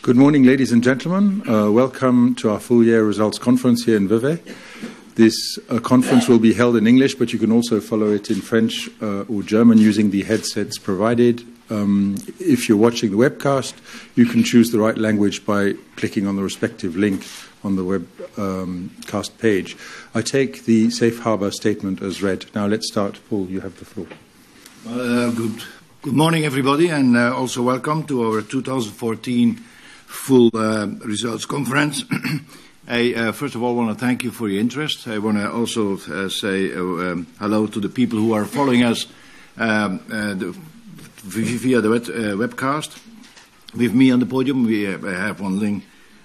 Good morning, ladies and gentlemen. Welcome to our full year results conference here in Vevey. This conference will be held in English, but you can also follow it in French or German using the headsets provided. If you're watching the webcast, you can choose the right language by clicking on the respective link on the webcast page. I take the safe harbor statement as read. Now let's start. Paul, you have the floor. Good morning, everybody, and also welcome to our 2014 full results conference. I first of all want to thank you for your interest. I want to also say hello to the people who are following us via the webcast. With me on the podium, we have Wan Ling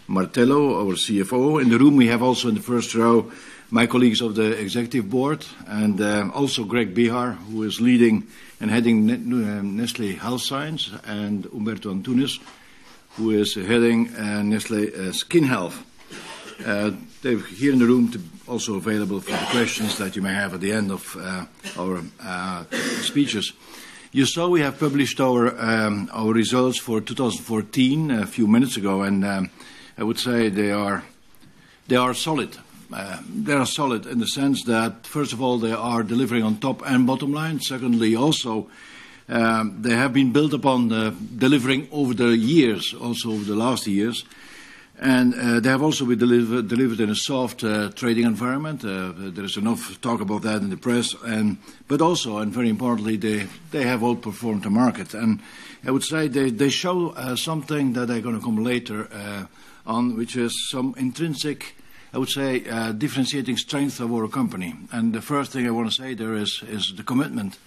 Martello, our CFO. In the room, we have also in the first row my colleagues of the executive board, and also Greg Bihar, who is leading and heading Nestlé Health Science, and Humberto Antunes, who is heading Nestlé Skin Health. They're here in the room, also available for the questions that you may have at the end of our speeches. You saw we have published our results for 2014 a few minutes ago, and I would say they are solid. They are solid in the sense that, first of all, they are delivering on top and bottom line. Secondly, also, they have been built upon delivering over the years, also over the last years. And they have also been delivered in a soft trading environment. There is enough talk about that in the press. But also, and very importantly, they have outperformed the market. And I would say they show something that I'm going to come later on, which is some intrinsic, I would say, differentiating strength of our company. And the first thing I want to say there is the commitment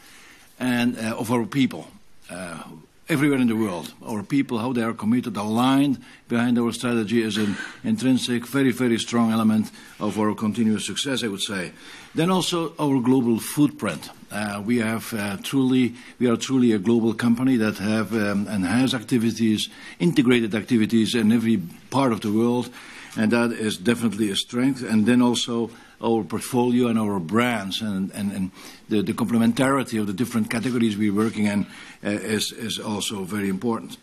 and of our people. Everywhere in the world, our people, how they are committed, aligned behind our strategy is an intrinsic, very, very strong element of our continuous success, I would say. Then also our global footprint. We are truly a global company that have and has activities, integrated activities in every part of the world, and that is definitely a strength. And then also our portfolio and our brands and the complementarity of the different categories we're working in is also very important.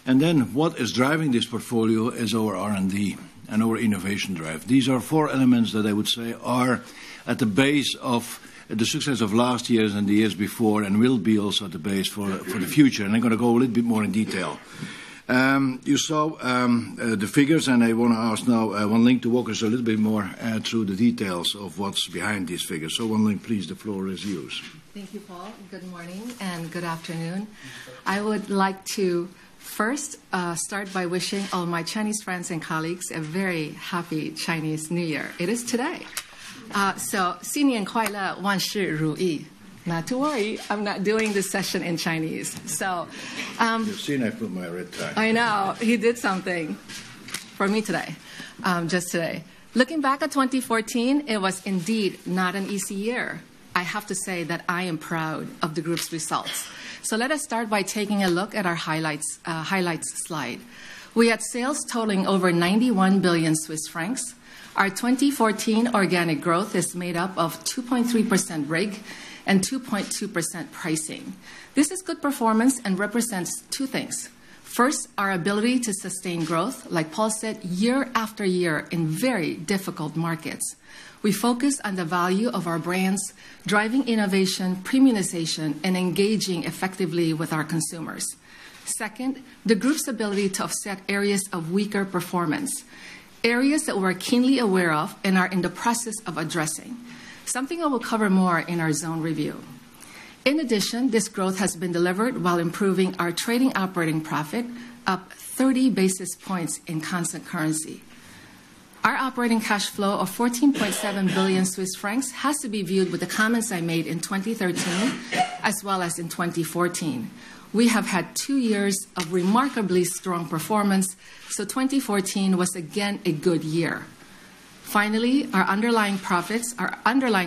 And then what is driving this portfolio is our R&D and our innovation drive. These are four elements that I would say are at the base of the success of last year's and the years before, and will be also at the base for the future. And I'm going to go a little bit more in detail. You saw the figures, and I want to ask now Wan Ling to walk us a little bit more through the details of what's behind these figures. So Wan Ling, please, the floor is yours. Thank you, Paul. Good morning and good afternoon. I would like to first start by wishing all my Chinese friends and colleagues a very happy Chinese New Year. It is today. So, 新年快乐，万事如意. Not to worry, I'm not doing this session in Chinese. So, you've seen I put my red tie. I know, he did something for me today, just today. Looking back at 2014, it was indeed not an easy year. I have to say that I am proud of the group's results. So let us start by taking a look at our highlights slide. We had sales totaling over 91 billion Swiss francs. Our 2014 organic growth is made up of 2.3% RIG and 2.2% pricing. This is good performance and represents two things. First, our ability to sustain growth, like Paul said, year after year in very difficult markets. We focus on the value of our brands, driving innovation, premiumization, and engaging effectively with our consumers. Second, the group's ability to offset areas of weaker performance, areas that we're keenly aware of and are in the process of addressing. Something I will cover more in our zone review. In addition, this growth has been delivered while improving our trading operating profit, up 30 basis points in constant currency. Our operating cash flow of 14.7 billion Swiss francs has to be viewed with the comments I made in 2013 as well as in 2014. We have had 2 years of remarkably strong performance, so 2014 was again a good year. Finally, our underlying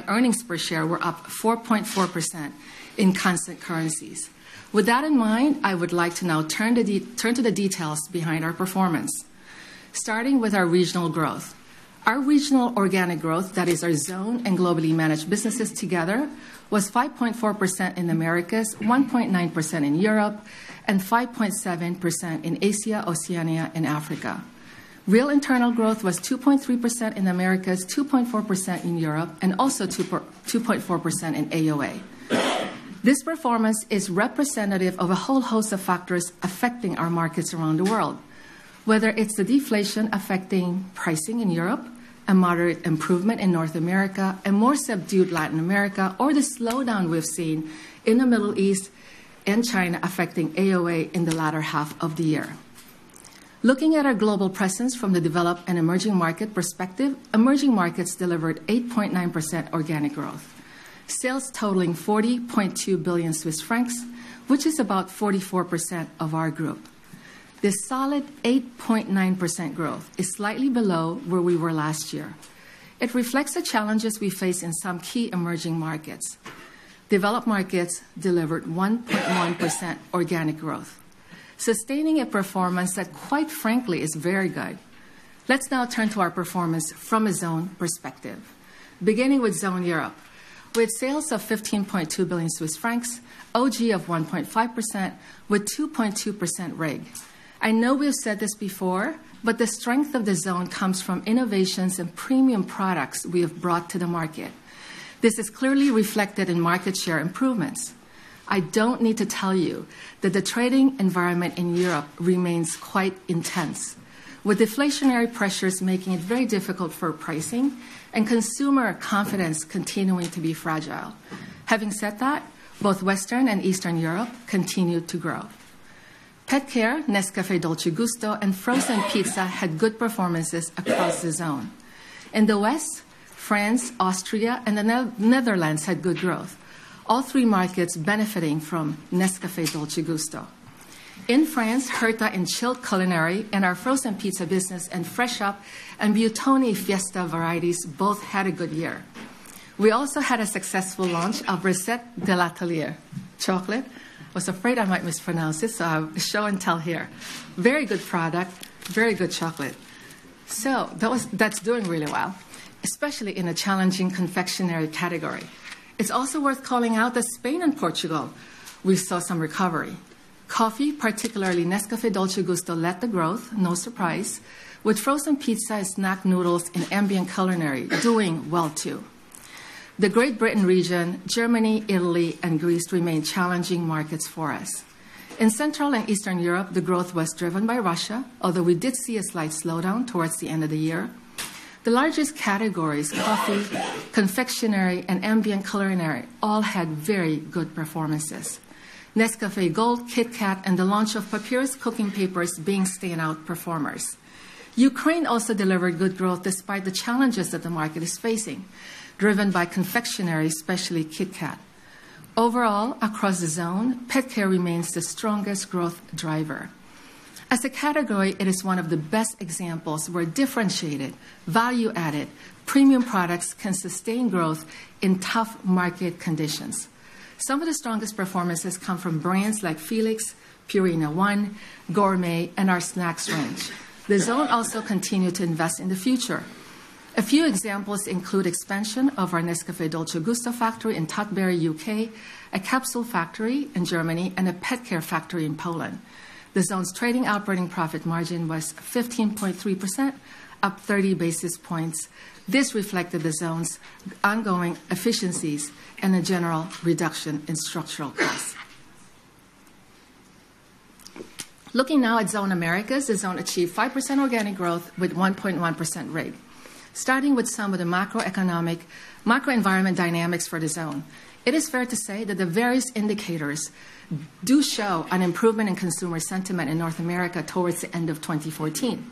earnings per share were up 4.4% in constant currencies. With that in mind, I would like to now turn to the details behind our performance. Starting with our regional growth. Our regional organic growth, that is our zone and globally managed businesses together, was 5.4% in the Americas, 1.9% in Europe, and 5.7% in Asia, Oceania, and Africa. Real internal growth was 2.3% in the Americas, 2.4% in Europe, and also 2.4% in AOA. This performance is representative of a whole host of factors affecting our markets around the world, whether it's the deflation affecting pricing in Europe, a moderate improvement in North America, a more subdued Latin America, or the slowdown we've seen in the Middle East and China affecting AOA in the latter half of the year. Looking at our global presence from the developed and emerging market perspective, emerging markets delivered 8.9% organic growth. Sales totaling 40.2 billion Swiss francs, which is about 44% of our group. This solid 8.9% growth is slightly below where we were last year. It reflects the challenges we face in some key emerging markets. Developed markets delivered 1.1% organic growth, sustaining a performance that, quite frankly, is very good. Let's now turn to our performance from a zone perspective, beginning with Zone Europe. With sales of 15.2 billion Swiss francs, OG of 1.5%, with 2.2% RIG. I know we've said this before, but the strength of the zone comes from innovations and premium products we have brought to the market. This is clearly reflected in market share improvements. I don't need to tell you that the trading environment in Europe remains quite intense, with deflationary pressures making it very difficult for pricing and consumer confidence continuing to be fragile. Having said that, both Western and Eastern Europe continued to grow. Pet care, Nescafé Dolce Gusto, and frozen pizza had good performances across the zone. In the West, France, Austria, and the Netherlands had good growth, all three markets benefiting from Nescafé Dolce Gusto. In France, Herta and chilled culinary and our frozen pizza business and Fresh Up and Buitoni Fiesta varieties both had a good year. We also had a successful launch of Recette de l'Atelier chocolate. I was afraid I might mispronounce it, so I'll show and tell here. Very good product, very good chocolate. So that's doing really well, especially in a challenging confectionery category. It's also worth calling out that Spain and Portugal, we saw some recovery. Coffee, particularly Nescafé Dolce Gusto, led the growth, no surprise, with frozen pizza and snack noodles and ambient culinary doing well too. The Great Britain region, Germany, Italy, and Greece remain challenging markets for us. In Central and Eastern Europe, the growth was driven by Russia, although we did see a slight slowdown towards the end of the year. The largest categories, coffee, confectionery, and ambient culinary, all had very good performances. Nescafé Gold, Kit Kat, and the launch of Papyrus cooking papers being standout performers. Ukraine also delivered good growth despite the challenges that the market is facing, driven by confectionery, especially Kit Kat. Overall, across the zone, pet care remains the strongest growth driver. As a category, it is one of the best examples where differentiated, value-added, premium products can sustain growth in tough market conditions. Some of the strongest performances come from brands like Felix, Purina ONE, Gourmet, and our snacks range. The zone also continued to invest in the future. A few examples include expansion of our Nescafé Dolce Gusto factory in Tutbury, UK, a capsule factory in Germany, and a pet care factory in Poland. The zone's trading operating profit margin was 15.3%, up 30 basis points. This reflected the zone's ongoing efficiencies and a general reduction in structural costs. Looking now at Zone Americas, the zone achieved 5% organic growth with 1.1% RIG. Starting with some of the macro environment dynamics for the zone, it is fair to say that the various indicators do show an improvement in consumer sentiment in North America towards the end of 2014.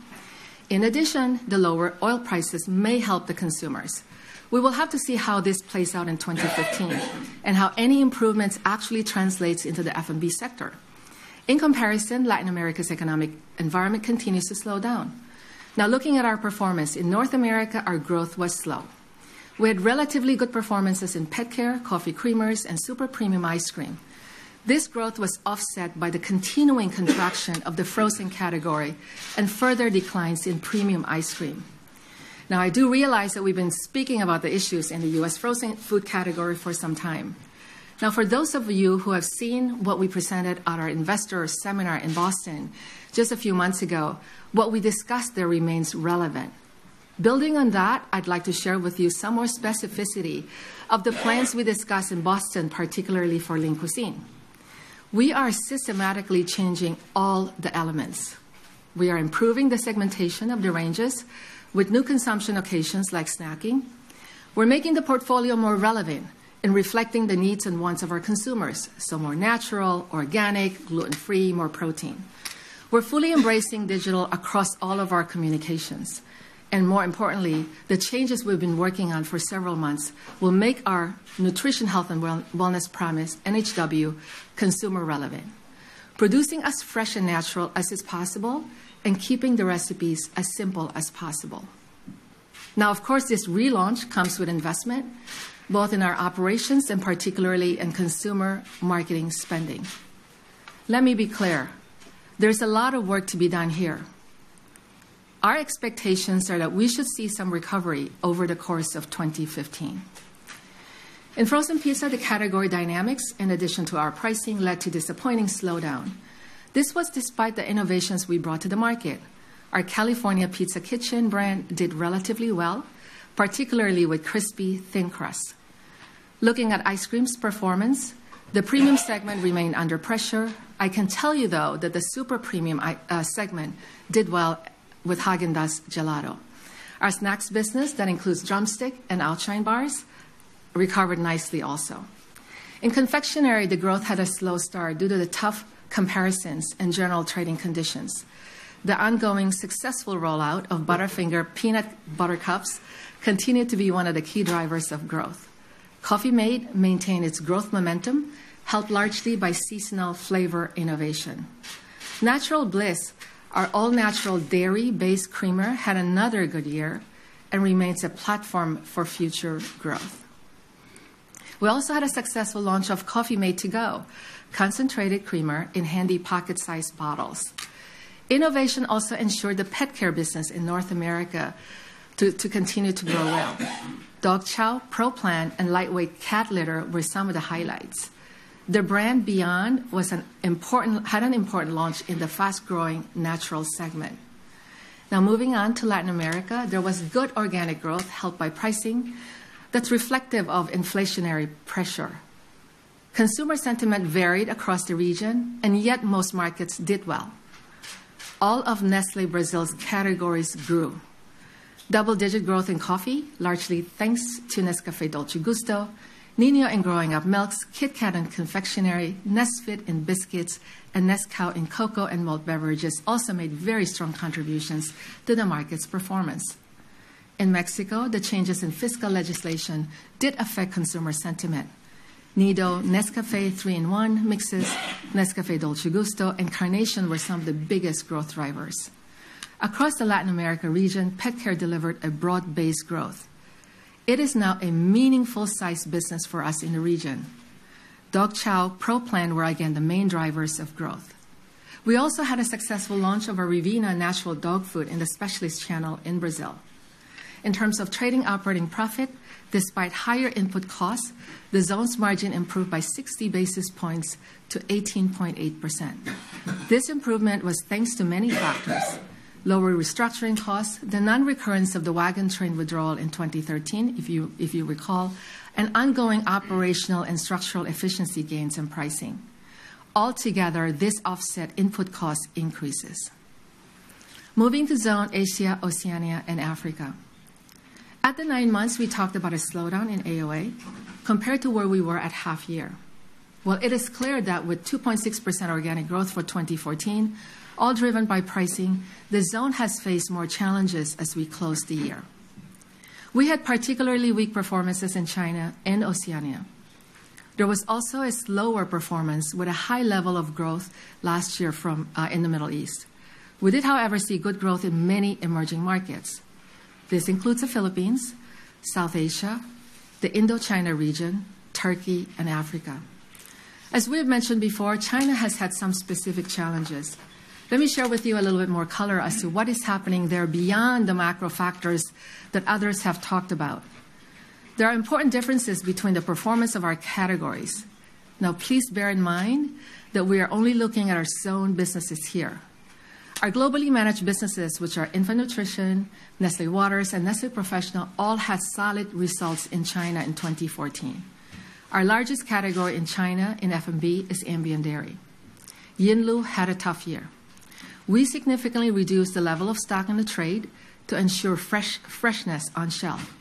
In addition, the lower oil prices may help the consumers. We will have to see how this plays out in 2015 and how any improvements actually translates into the F&B sector. In comparison, Latin America's economic environment continues to slow down. Now, looking at our performance, in North America, our growth was slow. We had relatively good performances in pet care, coffee creamers, and super premium ice cream. This growth was offset by the continuing contraction of the frozen category and further declines in premium ice cream. Now, I do realize that we've been speaking about the issues in the U.S. frozen food category for some time. Now, for those of you who have seen what we presented at our investor seminar in Boston just a few months ago, what we discussed there remains relevant. Building on that, I'd like to share with you some more specificity of the plans we discussed in Boston, particularly for Lean Cuisine. We are systematically changing all the elements. We are improving the segmentation of the ranges with new consumption occasions like snacking. We're making the portfolio more relevant in reflecting the needs and wants of our consumers, so more natural, organic, gluten-free, more protein. We're fully embracing digital across all of our communications. And more importantly, the changes we've been working on for several months will make our nutrition, health, and wellness promise, NHW, consumer relevant, producing as fresh and natural as is possible and keeping the recipes as simple as possible. Now, of course, this relaunch comes with investment, both in our operations and particularly in consumer marketing spending. Let me be clear. There's a lot of work to be done here. Our expectations are that we should see some recovery over the course of 2015. In frozen pizza, the category dynamics, in addition to our pricing, led to disappointing slowdown. This was despite the innovations we brought to the market. Our California Pizza Kitchen brand did relatively well, particularly with crispy, thin crust. Looking at ice cream's performance, the premium segment remained under pressure. I can tell you, though, that the super premium segment did well with Häagen-Dazs Gelato. Our snacks business, that includes Drumstick and Outshine bars, recovered nicely also. In confectionery, the growth had a slow start due to the tough comparisons and general trading conditions. The ongoing successful rollout of Butterfinger peanut butter cups continued to be one of the key drivers of growth. Coffee Mate maintained its growth momentum, helped largely by seasonal flavor innovation. Natural Bliss, our all-natural dairy-based creamer, had another good year and remains a platform for future growth. We also had a successful launch of Coffee Mate To Go, concentrated creamer in handy pocket-sized bottles. Innovation also ensured the pet care business in North America to continue to grow well. Dog Chow, Pro Plan, and lightweight cat litter were some of the highlights. The brand Beyond had an important launch in the fast-growing natural segment. Now, moving on to Latin America, there was good organic growth helped by pricing that's reflective of inflationary pressure. Consumer sentiment varied across the region, and yet most markets did well. All of Nestlé Brazil's categories grew. Double-digit growth in coffee, largely thanks to Nescafé Dolce Gusto, Nino in growing up milks, Kit Kat in confectionery, Nesfit in biscuits, and Nescau in cocoa and malt beverages also made very strong contributions to the market's performance. In Mexico, the changes in fiscal legislation did affect consumer sentiment. Nido, Nescafé 3-in-1 mixes, Nescafé Dolce Gusto, and Carnation were some of the biggest growth drivers. Across the Latin America region, pet care delivered a broad-based growth. It is now a meaningful size business for us in the region. Dog Chow, Pro Plan were again the main drivers of growth. We also had a successful launch of our Rivina natural dog food in the specialist channel in Brazil. In terms of trading operating profit, despite higher input costs, the zone's margin improved by 60 basis points to 18.8%. This improvement was thanks to many factors: lower restructuring costs, the non-recurrence of the wagon train withdrawal in 2013, if you recall, and ongoing operational and structural efficiency gains in pricing. Altogether, this offset input cost increases. Moving to Zone Asia, Oceania, and Africa. At the 9 months, we talked about a slowdown in AOA compared to where we were at half year. Well, it is clear that with 2.6% organic growth for 2014, all driven by pricing, the zone has faced more challenges as we close the year. We had particularly weak performances in China and Oceania. There was also a slower performance with a high level of growth last year in the Middle East. We did, however, see good growth in many emerging markets. This includes the Philippines, South Asia, the Indochina region, Turkey, and Africa. As we have mentioned before, China has had some specific challenges. Let me share with you a little bit more color as to what is happening there beyond the macro factors that others have talked about. There are important differences between the performance of our categories. Now, please bear in mind that we are only looking at our zone businesses here. Our globally managed businesses, which are infant nutrition, Nestlé Waters, and Nestlé Professional, all had solid results in China in 2014. Our largest category in China in F&B is ambient dairy. Yinlu had a tough year. We significantly reduced the level of stock in the trade to ensure freshness on shelf.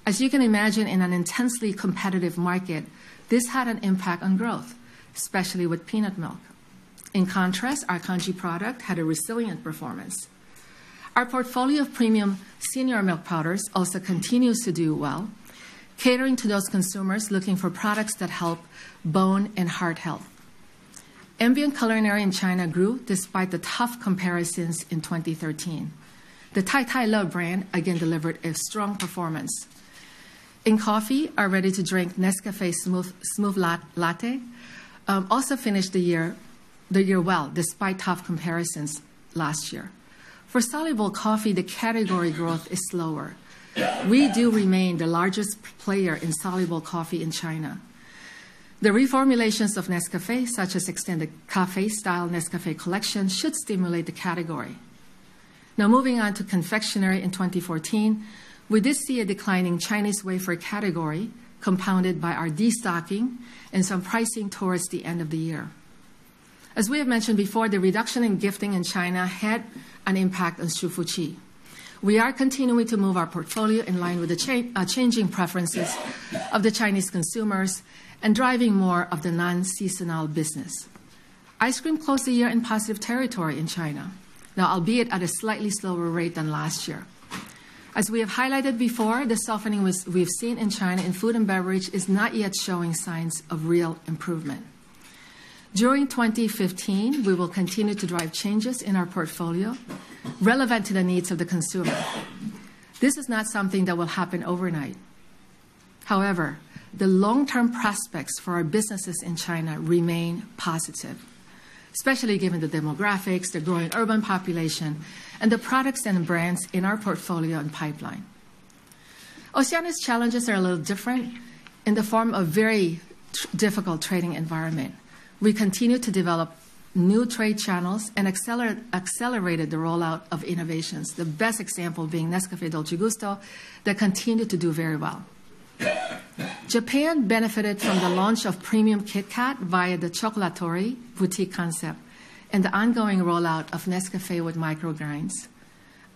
As you can imagine, in an intensely competitive market, this had an impact on growth, especially with peanut milk. In contrast, our Kanji product had a resilient performance. Our portfolio of premium senior milk powders also continues to do well, catering to those consumers looking for products that help bone and heart health. Ambient culinary in China grew despite the tough comparisons in 2013. The Tai Tai Love brand again delivered a strong performance. In coffee, our ready-to-drink Nescafé Smooth Latte also finished the year well, despite tough comparisons last year. For soluble coffee, the category growth is slower. We do remain the largest player in soluble coffee in China. The reformulations of Nescafé, such as extended cafe-style Nescafé collection, should stimulate the category. Now, moving on to confectionery in 2014, we did see a declining Chinese wafer category, compounded by our destocking and some pricing towards the end of the year. As we have mentioned before, the reduction in gifting in China had an impact on Shu Fu Chi. We are continuing to move our portfolio in line with the changing preferences of the Chinese consumers and driving more of the non-seasonal business. Ice cream closed the year in positive territory in China, now albeit at a slightly slower rate than last year. As we have highlighted before, the softening we've seen in China in food and beverage is not yet showing signs of real improvement. During 2015, we will continue to drive changes in our portfolio relevant to the needs of the consumer. This is not something that will happen overnight. However, the long-term prospects for our businesses in China remain positive, especially given the demographics, the growing urban population, and the products and brands in our portfolio and pipeline. Oceania's challenges are a little different in the form of very difficult trading environment. We continue to develop new trade channels and accelerated the rollout of innovations, the best example being Nescafé Dolce Gusto, that continue to do very well. Japan benefited from the launch of premium Kit Kat via the Chocolatori boutique concept and the ongoing rollout of Nescafé with microgrinds.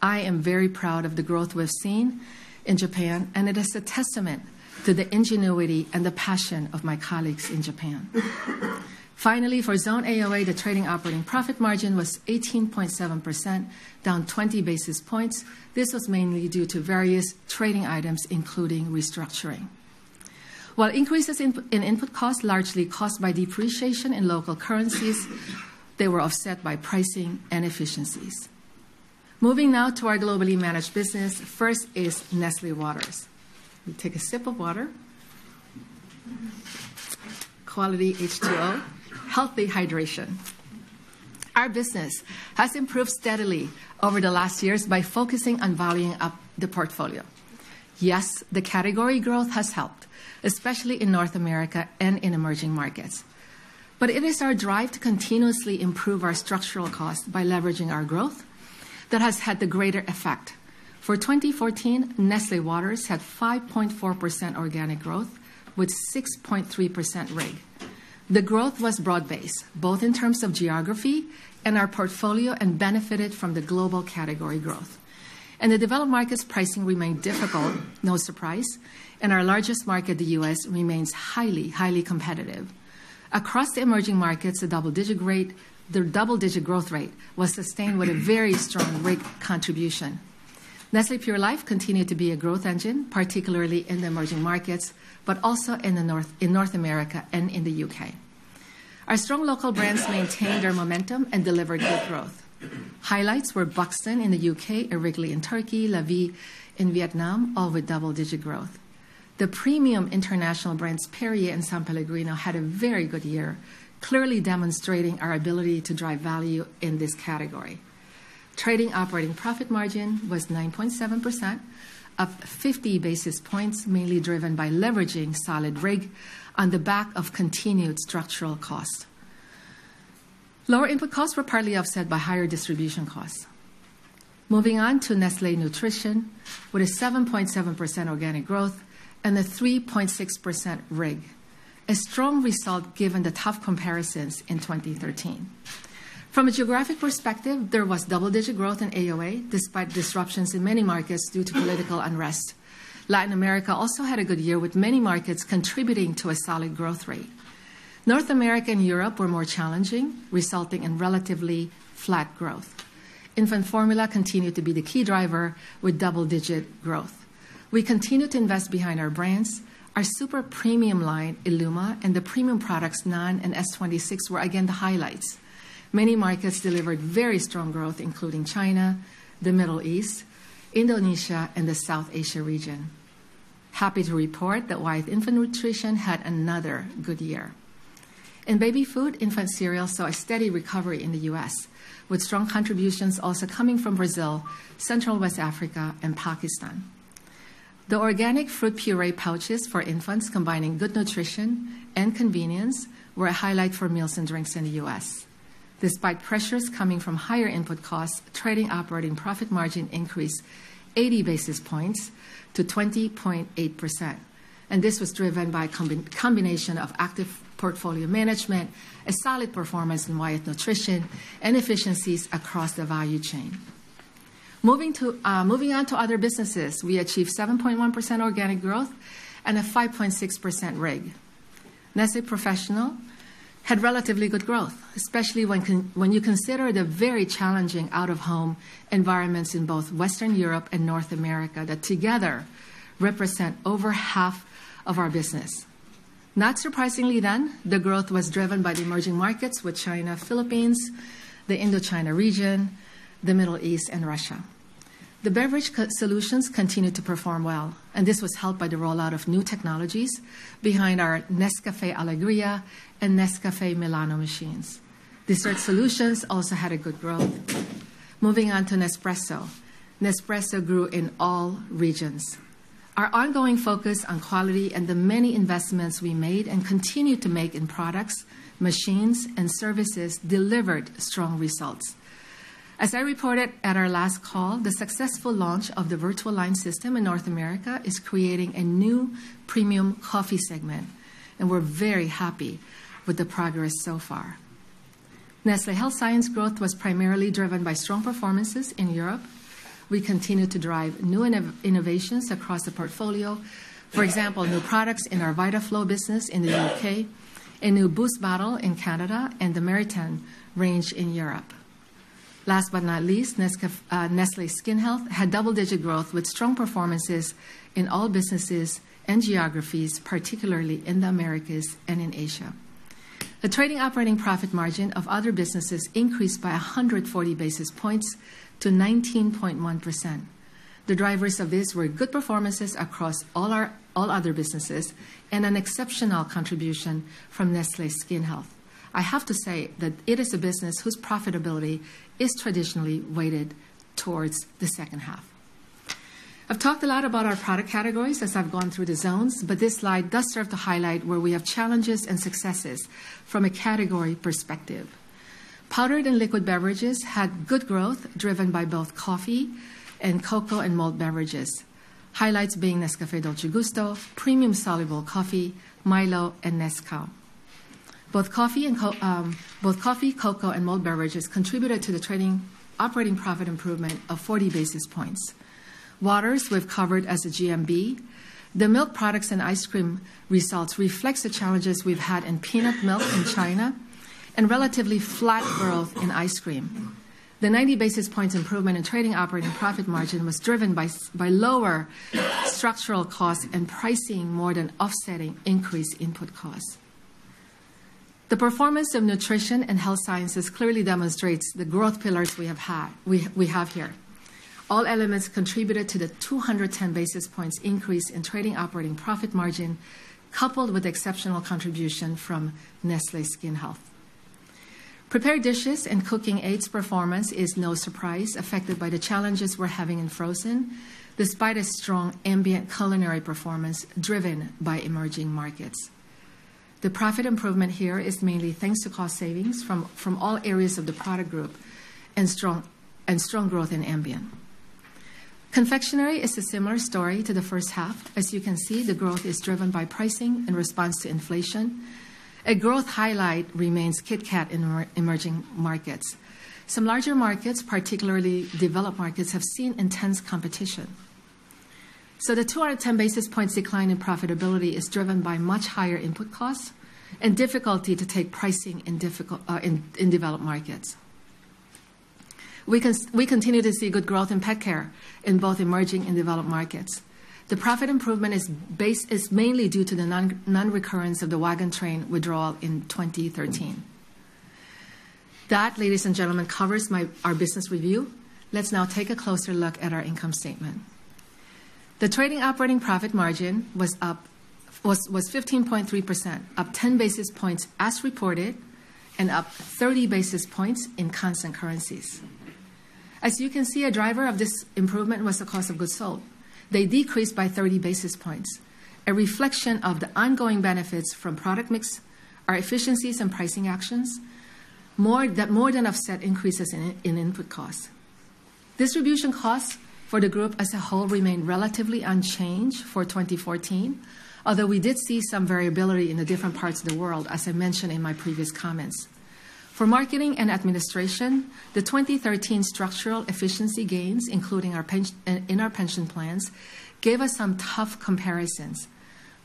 I am very proud of the growth we've seen in Japan, and it is a testament to the ingenuity and the passion of my colleagues in Japan. Finally, for Zone AOA, the trading operating profit margin was 18.7%, down 20 basis points. This was mainly due to various trading items, including restructuring. While increases in input costs largely caused by depreciation in local currencies, they were offset by pricing and efficiencies. Moving now to our globally managed business, first is Nestlé Waters. We take a sip of water. Quality H2O. Healthy hydration. Our business has improved steadily over the last years by focusing on valuing up the portfolio. Yes, the category growth has helped, especially in North America and in emerging markets. But it is our drive to continuously improve our structural costs by leveraging our growth that has had the greater effect. For 2014, Nestlé Waters had 5.4% organic growth with 6.3% RIG. The growth was broad-based, both in terms of geography and our portfolio, and benefited from the global category growth. In the developed markets, pricing remained difficult, no surprise, and our largest market, the U.S., remains highly competitive. Across the emerging markets, the double-digit growth rate was sustained with a very strong RIG contribution. Nestlé Pure Life continued to be a growth engine, particularly in the emerging markets, but also in North America and in the UK. Our strong local brands maintained their momentum and delivered good growth. Highlights were Buxton in the UK, Wrigley in Turkey, La Vie in Vietnam, all with double-digit growth. The premium international brands Perrier and San Pellegrino had a very good year, clearly demonstrating our ability to drive value in this category. Trading operating profit margin was 9.7%, up 50 basis points, mainly driven by leveraging solid RIG on the back of continued structural costs. Lower input costs were partly offset by higher distribution costs. Moving on to Nestlé Nutrition, with a 7.7% organic growth and a 3.6% RIG, a strong result given the tough comparisons in 2013. From a geographic perspective, there was double-digit growth in AOA, despite disruptions in many markets due to political unrest. Latin America also had a good year, with many markets contributing to a solid growth rate. North America and Europe were more challenging, resulting in relatively flat growth. Infant formula continued to be the key driver with double-digit growth. We continue to invest behind our brands. Our super premium line, Illuma, and the premium products, NAN and S26, were again the highlights. Many markets delivered very strong growth, including China, the Middle East, Indonesia, and the South Asia region. Happy to report that Wyeth Infant Nutrition had another good year. In baby food, infant cereal saw a steady recovery in the U.S., with strong contributions also coming from Brazil, Central West Africa, and Pakistan. The organic fruit puree pouches for infants, combining good nutrition and convenience, were a highlight for meals and drinks in the U.S. Despite pressures coming from higher input costs, trading operating profit margin increased 80 basis points to 20.8%. And this was driven by a combination of active portfolio management, a solid performance in Wyeth Nutrition, and efficiencies across the value chain. Moving on to other businesses, we achieved 7.1% organic growth and a 5.6% RIG. Nestlé Professional had relatively good growth, especially when you consider the very challenging out-of-home environments in both Western Europe and North America that together represent over half of our business. Not surprisingly then, the growth was driven by the emerging markets with China, Philippines, the Indochina region, the Middle East, and Russia. The beverage solutions continued to perform well, and this was helped by the rollout of new technologies behind our Nescafé Alegria and Nescafé Milano machines. Dessert solutions also had a good growth. Moving on to Nespresso. Nespresso grew in all regions. Our ongoing focus on quality and the many investments we made and continue to make in products, machines, and services delivered strong results. As I reported at our last call, the successful launch of the virtual line system in North America is creating a new premium coffee segment, and we're very happy with the progress so far. Nestlé Health Science growth was primarily driven by strong performances in Europe. We continue to drive new innovations across the portfolio. For example, new products in our VitaFlow business in the UK, a new Boost bottle in Canada, and the Meritan range in Europe. Last but not least, Nestlé Skin Health had double-digit growth with strong performances in all businesses and geographies, particularly in the Americas and in Asia. The trading operating profit margin of other businesses increased by 140 basis points to 19.1%. The drivers of this were good performances across all other businesses and an exceptional contribution from Nestlé Skin Health. I have to say that it is a business whose profitability is traditionally weighted towards the second half. I've talked a lot about our product categories as I've gone through the zones, but this slide does serve to highlight where we have challenges and successes from a category perspective. Powdered and liquid beverages had good growth driven by both coffee and cocoa and malt beverages. Highlights being Nescafé Dolce Gusto, premium soluble coffee, Milo, and Nescau. Both coffee, cocoa, and malt beverages contributed to the trading operating profit improvement of 40 basis points. Waters we've covered as a GMB. The milk products and ice cream results reflects the challenges we've had in peanut milk in China and relatively flat growth in ice cream. The 90 basis points improvement in trading operating profit margin was driven by lower structural costs and pricing more than offsetting increased input costs. The performance of nutrition and health sciences clearly demonstrates the growth pillars we have here. All elements contributed to the 210 basis points increase in trading operating profit margin, coupled with exceptional contribution from Nestlé Skin Health. Prepared dishes and cooking aids performance is no surprise, affected by the challenges we're having in frozen, despite a strong ambient culinary performance driven by emerging markets. The profit improvement here is mainly thanks to cost savings from all areas of the product group and strong growth in ambient. Confectionery is a similar story to the first half. As you can see, the growth is driven by pricing in response to inflation. A growth highlight remains KitKat in emerging markets. Some larger markets, particularly developed markets, have seen intense competition. So the 210 basis points decline in profitability is driven by much higher input costs and difficulty to take pricing in developed markets. We continue to see good growth in pet care in both emerging and developed markets. The profit improvement is mainly due to the non-recurrence of the Wagon Train withdrawal in 2013. That, ladies and gentlemen, covers our business review. Let's now take a closer look at our income statement. The trading operating profit margin was 15.3%, up 10 basis points as reported, and up 30 basis points in constant currencies. As you can see, a driver of this improvement was the cost of goods sold. They decreased by 30 basis points, a reflection of the ongoing benefits from product mix, our efficiencies and pricing actions, more than offset increases in input costs. Distribution costs for the group as a whole remained relatively unchanged for 2014, although we did see some variability in the different parts of the world, as I mentioned in my previous comments. For marketing and administration, the 2013 structural efficiency gains, including in our pension plans, gave us some tough comparisons,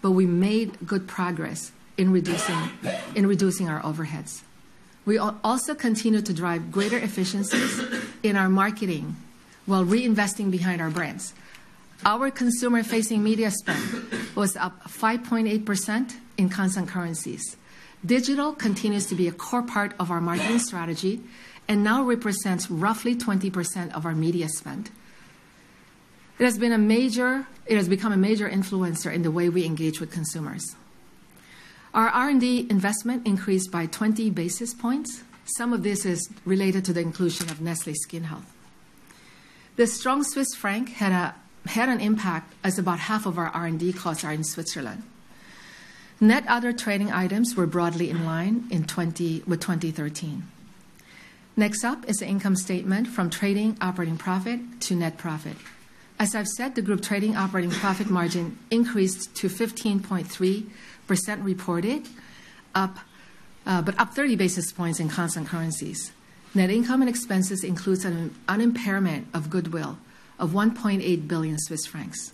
but we made good progress in reducing our overheads. We also continue to drive greater efficiencies in our marketing while reinvesting behind our brands. Our consumer-facing media spend was up 5.8% in constant currencies. Digital continues to be a core part of our marketing strategy and now represents roughly 20% of our media spend. It has become a major influencer in the way we engage with consumers. Our R&D investment increased by 20 basis points. Some of this is related to the inclusion of Nestlé Skin Health. The strong Swiss franc had an impact, as about half of our R&D costs are in Switzerland. Net other trading items were broadly in line with 2013. Next up is the income statement from trading operating profit to net profit. As I've said, the group trading operating profit margin increased to 15.3% reported, but up 30 basis points in constant currencies. Net income and expenses includes an impairment of goodwill of 1.8 billion Swiss francs.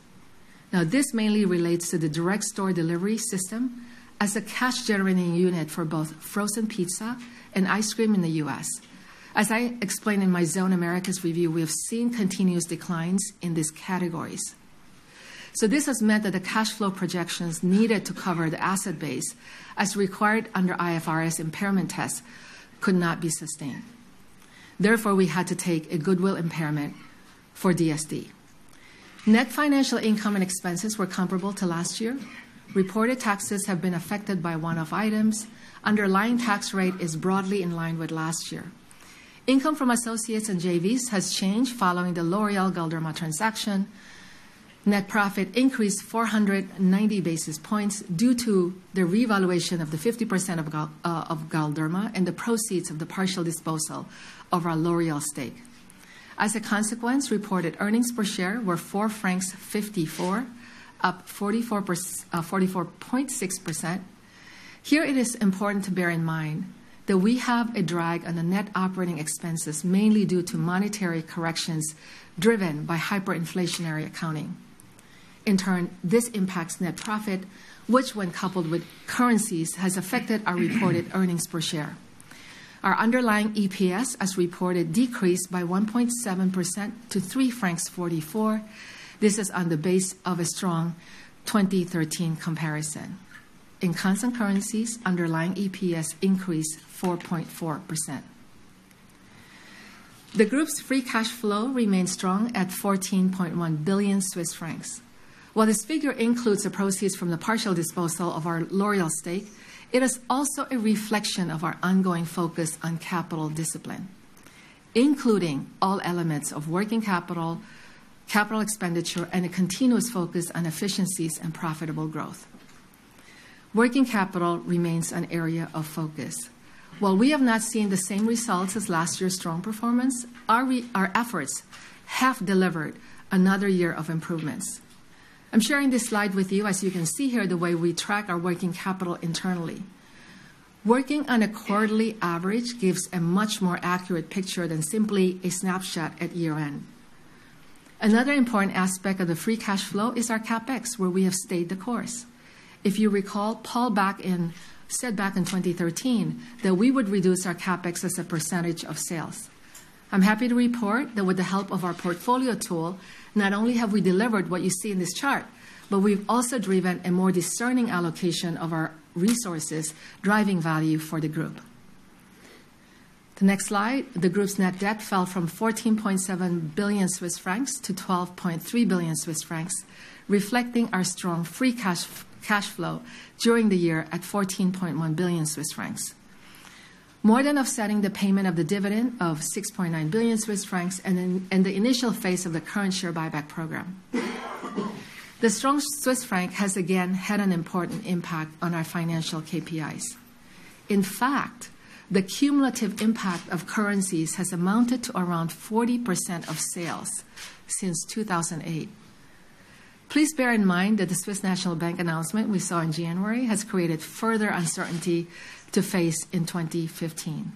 Now, this mainly relates to the direct store delivery system as a cash-generating unit for both frozen pizza and ice cream in the U.S. As I explained in my Zone Americas review, we have seen continuous declines in these categories. So this has meant that the cash flow projections needed to cover the asset base, as required under IFRS impairment tests, could not be sustained. Therefore, we had to take a goodwill impairment for DSD. Net financial income and expenses were comparable to last year. Reported taxes have been affected by one-off items. Underlying tax rate is broadly in line with last year. Income from associates and JVs has changed following the L'Oréal Galderma transaction. Net profit increased 490 basis points due to the revaluation of the 50% of Galderma and the proceeds of the partial disposal of our L'Oréal stake. As a consequence, reported earnings per share were 4.54 francs, up 44.6%. Here it is important to bear in mind that we have a drag on the net operating expenses, mainly due to monetary corrections driven by hyperinflationary accounting. In turn, this impacts net profit, which, when coupled with currencies, has affected our reported earnings per share. Our underlying EPS, as reported, decreased by 1.7% to 3.44 francs. This is on the base of a strong 2013 comparison. In constant currencies, underlying EPS increased 4.4%. The group's free cash flow remains strong at 14.1 billion Swiss francs. While this figure includes the proceeds from the partial disposal of our L'Oréal stake, It is also a reflection of our ongoing focus on capital discipline, including all elements of working capital, capital expenditure, and a continuous focus on efficiencies and profitable growth. Working capital remains an area of focus. While we have not seen the same results as last year's strong performance, our efforts have delivered another year of improvements. I'm sharing this slide with you, as you can see here, the way we track our working capital internally. Working on a quarterly average gives a much more accurate picture than simply a snapshot at year-end. Another important aspect of the free cash flow is our CapEx, where we have stayed the course. If you recall, Paul said back in 2013 that we would reduce our CapEx as a percentage of sales. I'm happy to report that with the help of our portfolio tool, not only have we delivered what you see in this chart, but we've also driven a more discerning allocation of our resources, driving value for the group. The next slide, the group's net debt fell from 14.7 billion Swiss francs to 12.3 billion Swiss francs, reflecting our strong free cash flow during the year at 14.1 billion Swiss francs. More than offsetting the payment of the dividend of 6.9 billion Swiss francs and the initial phase of the current share buyback program. The strong Swiss franc has again had an important impact on our financial KPIs. In fact, the cumulative impact of currencies has amounted to around 40% of sales since 2008. Please bear in mind that the Swiss National Bank announcement we saw in January has created further uncertainty to face in 2015.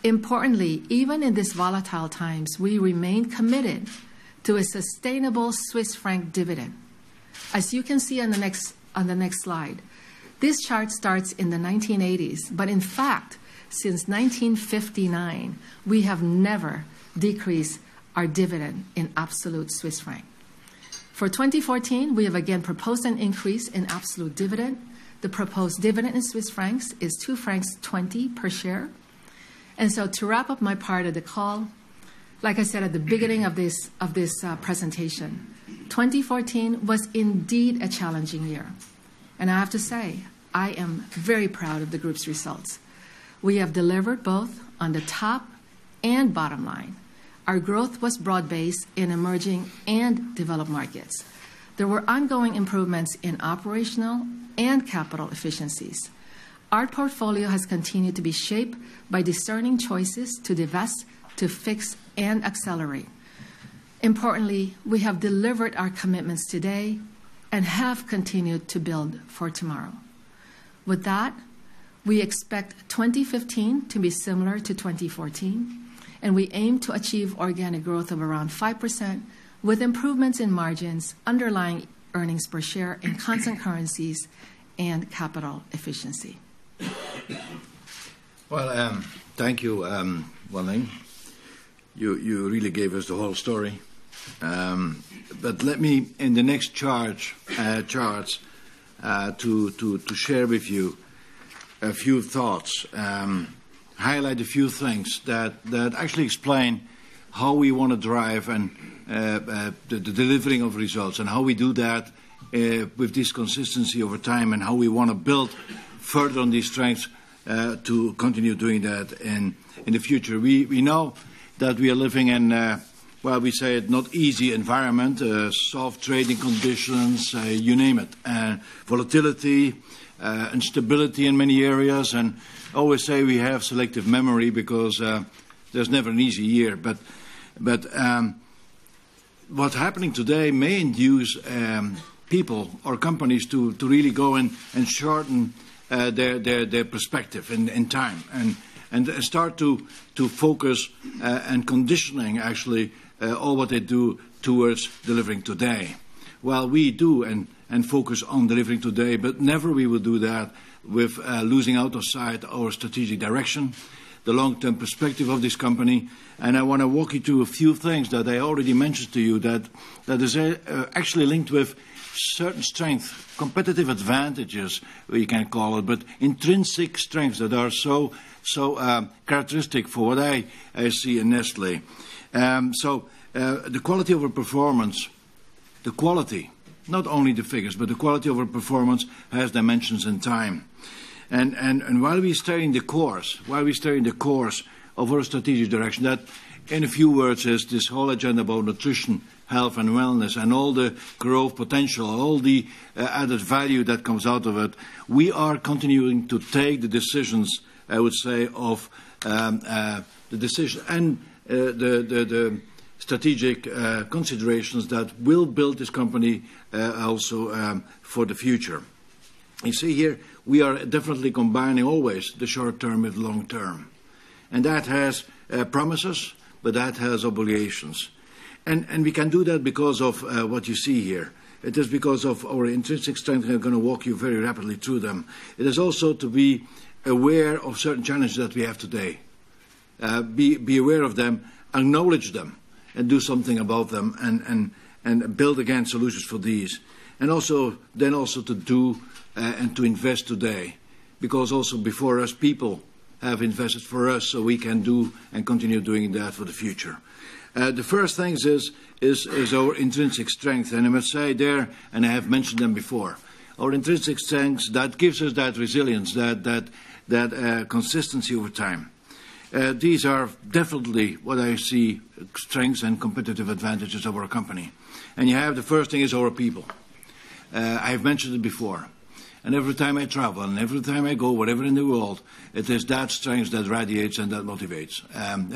Importantly, even in these volatile times, we remain committed to a sustainable Swiss franc dividend. As you can see on the next slide, this chart starts in the 1980s, but in fact, since 1959, we have never decreased our dividend in absolute Swiss franc. For 2014, we have again proposed an increase in absolute dividend. The proposed dividend in Swiss francs is 2.20 francs per share. And so to wrap up my part of the call, like I said at the beginning of this presentation, 2014 was indeed a challenging year. And I have to say, I am very proud of the group's results. We have delivered both on the top and bottom line. Our growth was broad-based in emerging and developed markets. There were ongoing improvements in operational and capital efficiencies. Our portfolio has continued to be shaped by discerning choices to divest, to fix, and accelerate. Importantly, we have delivered our commitments today and have continued to build for tomorrow. With that, we expect 2015 to be similar to 2014, and we aim to achieve organic growth of around 5% with improvements in margins, underlying earnings per share in constant currencies, and capital efficiency. Well, thank you, Wan Ling. You really gave us the whole story. But let me, in the next charts, to share with you a few thoughts, highlight a few things that actually explain how we want to drive and the delivering of results, and how we do that with this consistency over time, and how we want to build further on these strengths to continue doing that in the future. We know that we are living in, well, we say it, not easy environment, soft trading conditions, you name it, volatility, instability in many areas, and I always say we have selective memory because there's never an easy year. But what's happening today may induce people or companies to really go and shorten their perspective in time and start to focus and conditioning actually all what they do towards delivering today. Well, we do and focus on delivering today, but never we will do that with losing out of sight our strategic direction, the long-term perspective of this company. And I want to walk you through a few things that I already mentioned to you that is actually linked with certain strengths, competitive advantages, you can call it, but intrinsic strengths that are so characteristic for what I see in Nestlé. The quality of our performance, the quality, not only the figures, but the quality of our performance has dimensions in time. And while we stay in the course, of our strategic direction, that in a few words is this whole agenda about nutrition, health and wellness, and all the growth potential, all the added value that comes out of it, we are continuing to take the decisions, I would say, of the decision and the strategic considerations that will build this company also for the future. You see here, we are definitely combining always the short term with long term. And that has promises, but that has obligations. And we can do that because of what you see here. It is because of our intrinsic strength. I'm going to walk you very rapidly through them. It is also to be aware of certain challenges that we have today. Be aware of them, acknowledge them, and do something about them, and build again solutions for these. And also to do and to invest today, because also before us people have invested for us, so we can do and continue doing that for the future. The first thing is our intrinsic strength, and I must say there, and I have mentioned them before, our intrinsic strength that gives us that resilience, that consistency over time. These are definitely what I see strengths and competitive advantages of our company. And you have the first thing is our people. I have mentioned it before. And every time I travel and every time I go wherever in the world, it is that strength that radiates and that motivates.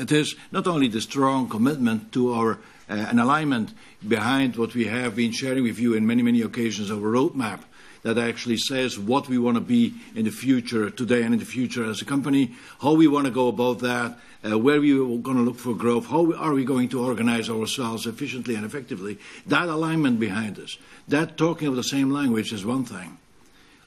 It is not only the strong commitment to our an alignment behind what we have been sharing with you in many, many occasions, our roadmap that actually says what we want to be in the future today and in the future as a company, how we want to go about that, where we are going to look for growth, how are we going to organize ourselves efficiently and effectively. That alignment behind us, that talking of the same language is one thing.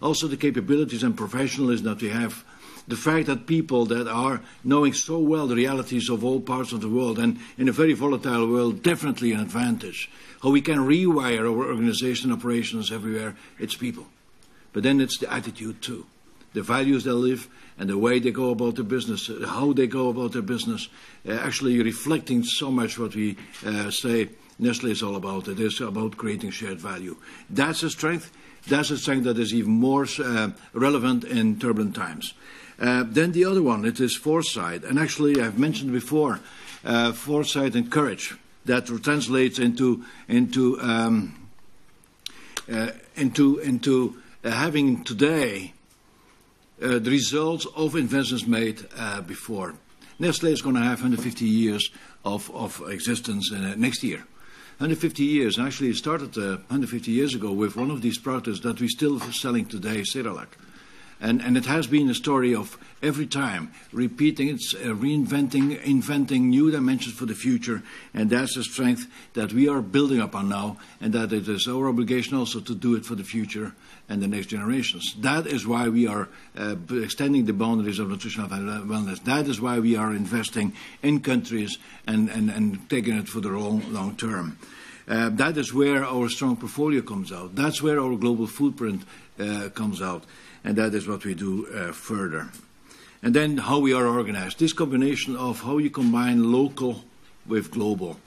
Also the capabilities and professionalism that we have, the fact that people that are knowing so well the realities of all parts of the world and in a very volatile world, definitely an advantage. How we can rewire our organization operations everywhere, it's people. But then it's the attitude too. The values they live and the way they go about their business, how they go about their business, actually reflecting so much what we say Nestlé is all about. It is about creating shared value. That's a strength. That's a strength that is even more relevant in turbulent times. Then the other one, it is foresight. And actually, I've mentioned before, foresight and courage that translates into having today the results of investments made before. Nestlé is going to have 150 years of existence next year. 150 years, and actually it started 150 years ago with one of these products that we're still selling today, Cerelac. And it has been a story of every time repeating it, reinventing, inventing new dimensions for the future, and that's the strength that we are building upon now, and that it is our obligation also to do it for the future and the next generations. That is why we are extending the boundaries of nutrition and wellness. That is why we are investing in countries and taking it for the long term. That is where our strong portfolio comes out. That's where our global footprint comes out. And that is what we do further. And then how we are organized. This combination of how you combine local with global.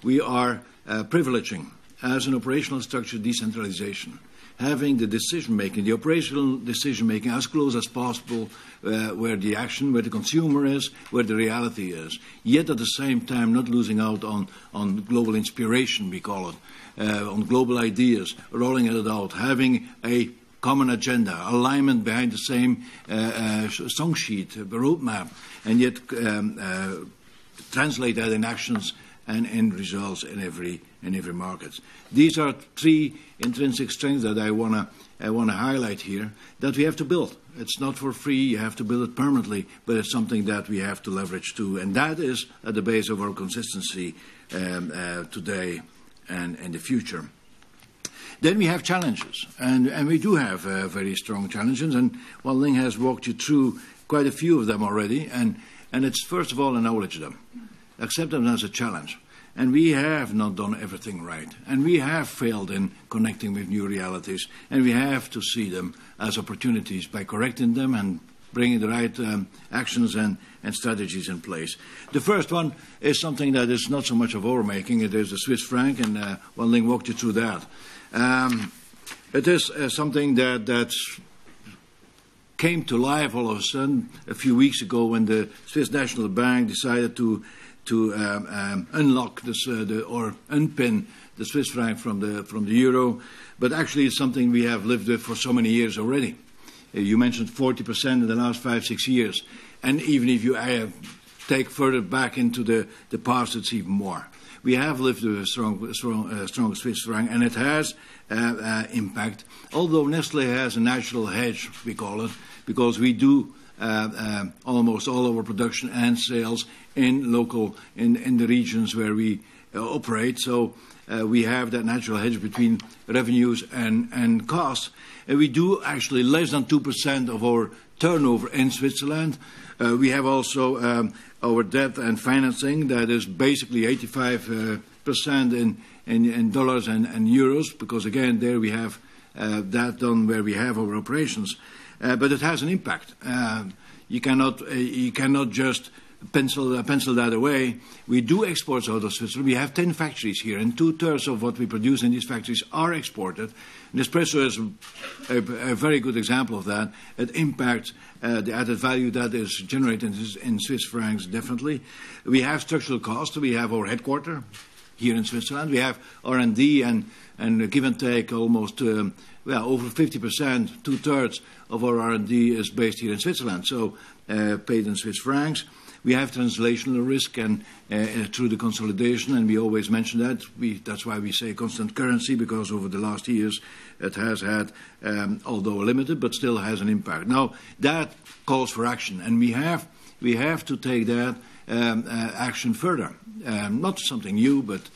We are privileging, as an operational structure, decentralization. Having the decision-making, the operational decision-making as close as possible where the action, where the consumer is, where the reality is. Yet at the same time not losing out on global inspiration, we call it, on global ideas, rolling it out, having a common agenda, alignment behind the same song sheet, roadmap, and yet translate that in actions and in results in every market. These are three intrinsic strengths that I want to highlight here that we have to build. It's not for free. You have to build it permanently, but it's something that we have to leverage too, and that is at the base of our consistency today and in the future. Then we have challenges, and we do have very strong challenges, and Wan Ling has walked you through quite a few of them already, and it's first of all acknowledge them, accept them as a challenge. And we have not done everything right, and we have failed in connecting with new realities, and we have to see them as opportunities by correcting them and bringing the right actions and strategies in place. The first one is something that is not so much of our making. It is the Swiss franc, and Wan Ling walked you through that. It is something that's came to life all of a sudden a few weeks ago when the Swiss National Bank decided to unlock this, or unpin the Swiss franc from the euro. But actually, it's something we have lived with for so many years already. You mentioned 40% in the last 5-6 years, and even if you take further back into the past, it's even more. We have lived with a strong Swiss franc, and it has impact. Although Nestlé has a natural hedge, we call it, because we do almost all of our production and sales in the regions where we operate. So we have that natural hedge between revenues and costs. And we do actually less than 2% of our turnover in Switzerland. We have also our debt and financing that is basically 85% in dollars and euros, because again there we have that done where we have our operations. But it has an impact. You cannot just pencil that away. We do export out of Switzerland. We have 10 factories here, and 2/3 of what we produce in these factories are exported. Nespresso is a very good example of that. It impacts the added value that is generated in Swiss francs, definitely. We have structural costs. We have our headquarters here in Switzerland. We have R&D and give and take almost over 50%, 2/3 of our R&D is based here in Switzerland, so paid in Swiss francs. We have translational risk and through the consolidation, and we always mention that. That's why we say constant currency, because over the last years it has had, although limited, but still has an impact. Now, that calls for action, and we have to take that action further. Not something new, but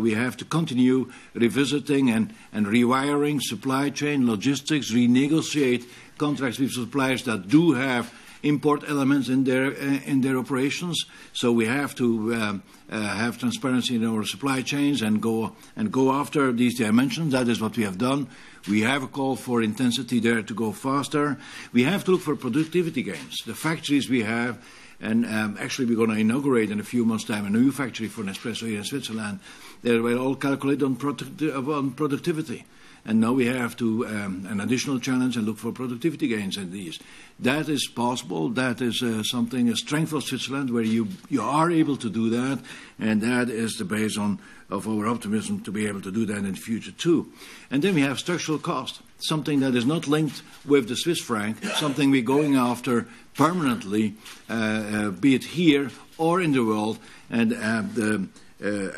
we have to continue revisiting and rewiring supply chain, logistics, renegotiate contracts with suppliers that do have import elements in their operations. So we have to have transparency in our supply chains and go after these dimensions. That is what we have done. We have a call for intensity there to go faster. We have to look for productivity gains. The factories we have, and actually we're going to inaugurate in a few months' time a new factory for Nespresso here in Switzerland. They were all calculated on productivity. And now we have to an additional challenge and look for productivity gains in these. That is possible. That is something, a strength of Switzerland, where you are able to do that, and that is the base of our optimism to be able to do that in the future too. And then we have structural cost, something that is not linked with the Swiss franc, something we're going after permanently, be it here or in the world, and the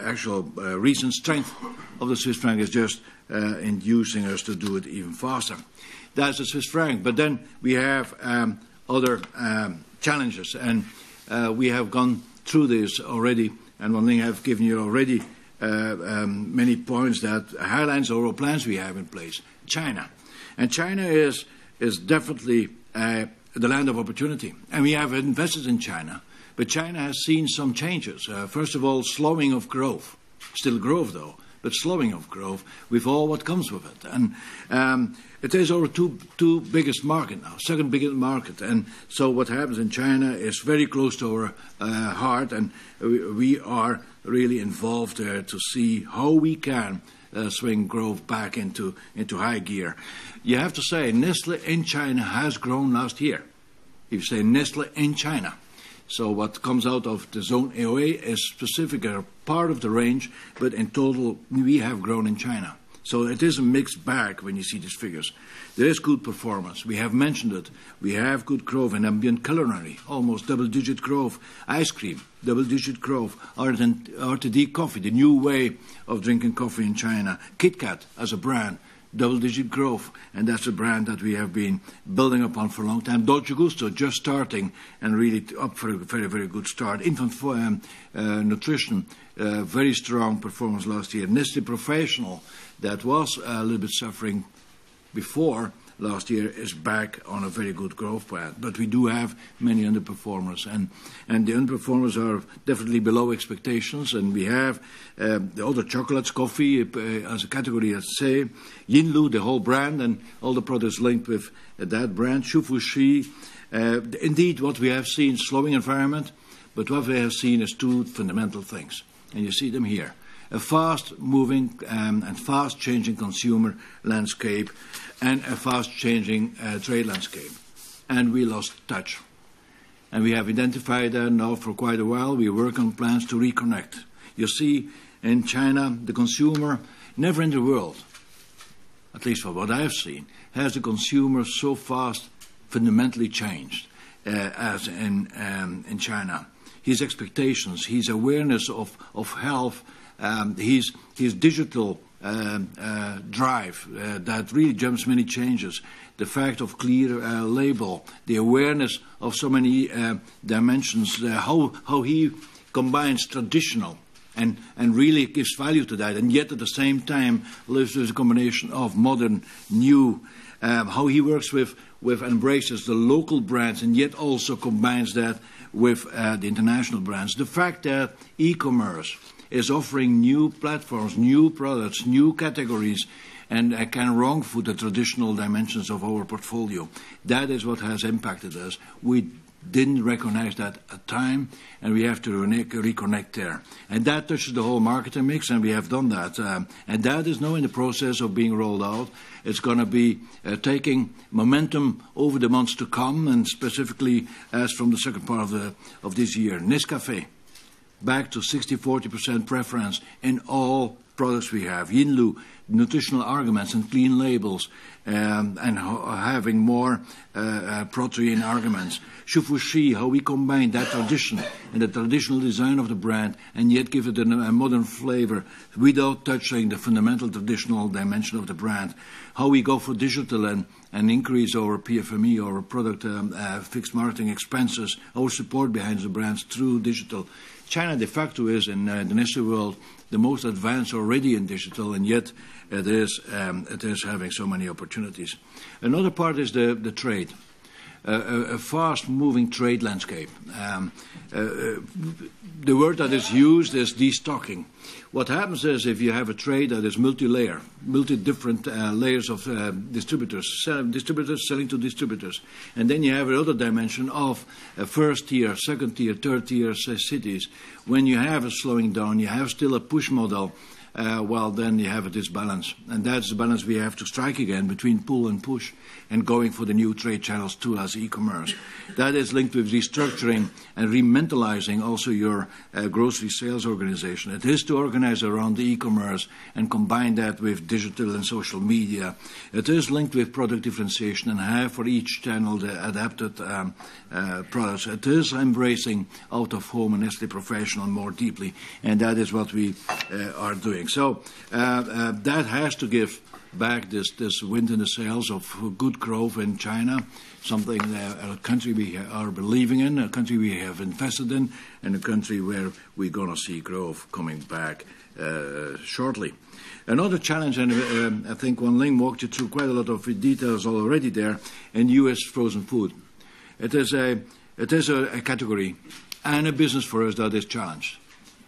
actual recent strength of the Swiss franc is just inducing us to do it even faster. That's the Swiss franc. But then we have other challenges, and we have gone through this already, and Wan Ling have given you already many points that highlights our plans we have in place. China. And China is definitely the land of opportunity. And we have invested in China. But China has seen some changes. First of all, slowing of growth. Still growth, though, but slowing of growth with all what comes with it. And it is our two biggest market now, second biggest market. And so what happens in China is very close to our heart, and we are really involved there to see how we can swing growth back into high gear. You have to say Nestlé in China has grown last year. If you say Nestlé in China. So what comes out of the zone AOA is specific part of the range, but in total we have grown in China. So it is a mixed bag when you see these figures. There is good performance. We have mentioned it. We have good growth in ambient culinary, almost double-digit growth. Ice cream, double-digit growth. RTD coffee, the new way of drinking coffee in China. KitKat as a brand, double-digit growth, and that's a brand that we have been building upon for a long time. Dolce Gusto just starting and really up for a very, very good start. Infant nutrition, very strong performance last year. Nestlé Professional, that was a little bit suffering before last year, is back on a very good growth path. But we do have many underperformers, and the underperformers are definitely below expectations. And we have the other chocolates, coffee as a category, let's say, Yinlu, the whole brand, and all the products linked with that brand, Shu Fuxi. Indeed, what we have seen, slowing environment, but what we have seen is two fundamental things, and you see them here. A fast-moving and fast-changing consumer landscape and a fast-changing trade landscape. and we lost touch. And we have identified that now for quite a while. We work on plans to reconnect. You see, in China, the consumer, never in the world, at least for what I've seen, has the consumer so fast fundamentally changed as in China. His expectations, his awareness of health, his digital drive that really jumps many changes, the fact of clear label, the awareness of so many dimensions, how he combines traditional and really gives value to that, and yet at the same time lives with a combination of modern, new, how he works with embraces the local brands and yet also combines that with the international brands. The fact that e-commerce is offering new platforms, new products, new categories, and can wrong-foot the traditional dimensions of our portfolio. That is what has impacted us. We didn't recognize that at time, and we have to reconnect there. And that touches the whole marketing mix, and we have done that. And that is now in the process of being rolled out. It's going to be taking momentum over the months to come, and specifically as from the second part of this year. Nescafé, back to 60-40% preference in all products we have. Yinlu, nutritional arguments and clean labels, and having more protein arguments. Shufushi, how we combine that tradition and the traditional design of the brand and yet give it a modern flavor without touching the fundamental traditional dimension of the brand. How we go for digital and increase our PFME, our product fixed marketing expenses, our support behind the brands through digital. China de facto is in the Nestlé world the most advanced already in digital, and yet it is having so many opportunities. Another part is the trade. A fast-moving trade landscape. The word that is used is destocking. What happens is if you have a trade that is multi-layer, multi-different layers of distributors selling to distributors, and then you have another dimension of first-tier, second-tier, third-tier cities. When you have a slowing down, you have still a push model. Well, then you have a disbalance. And that's the balance we have to strike again between pull and push and going for the new trade channels too as e-commerce. That is linked with restructuring and rementalizing also your grocery sales organization. It is to organize around the e-commerce and combine that with digital and social media. It is linked with product differentiation and have for each channel the adapted products. It is embracing out-of-home and Nestlé Professional more deeply, and that is what we are doing. So that has to give back this wind in the sails of good growth in China, something a country we are believing in, a country we have invested in, and a country where we're going to see growth coming back shortly. Another challenge, and I think Wan Ling walked you through quite a lot of details already there, in U.S. frozen food. It is a category and a business for us that is challenged,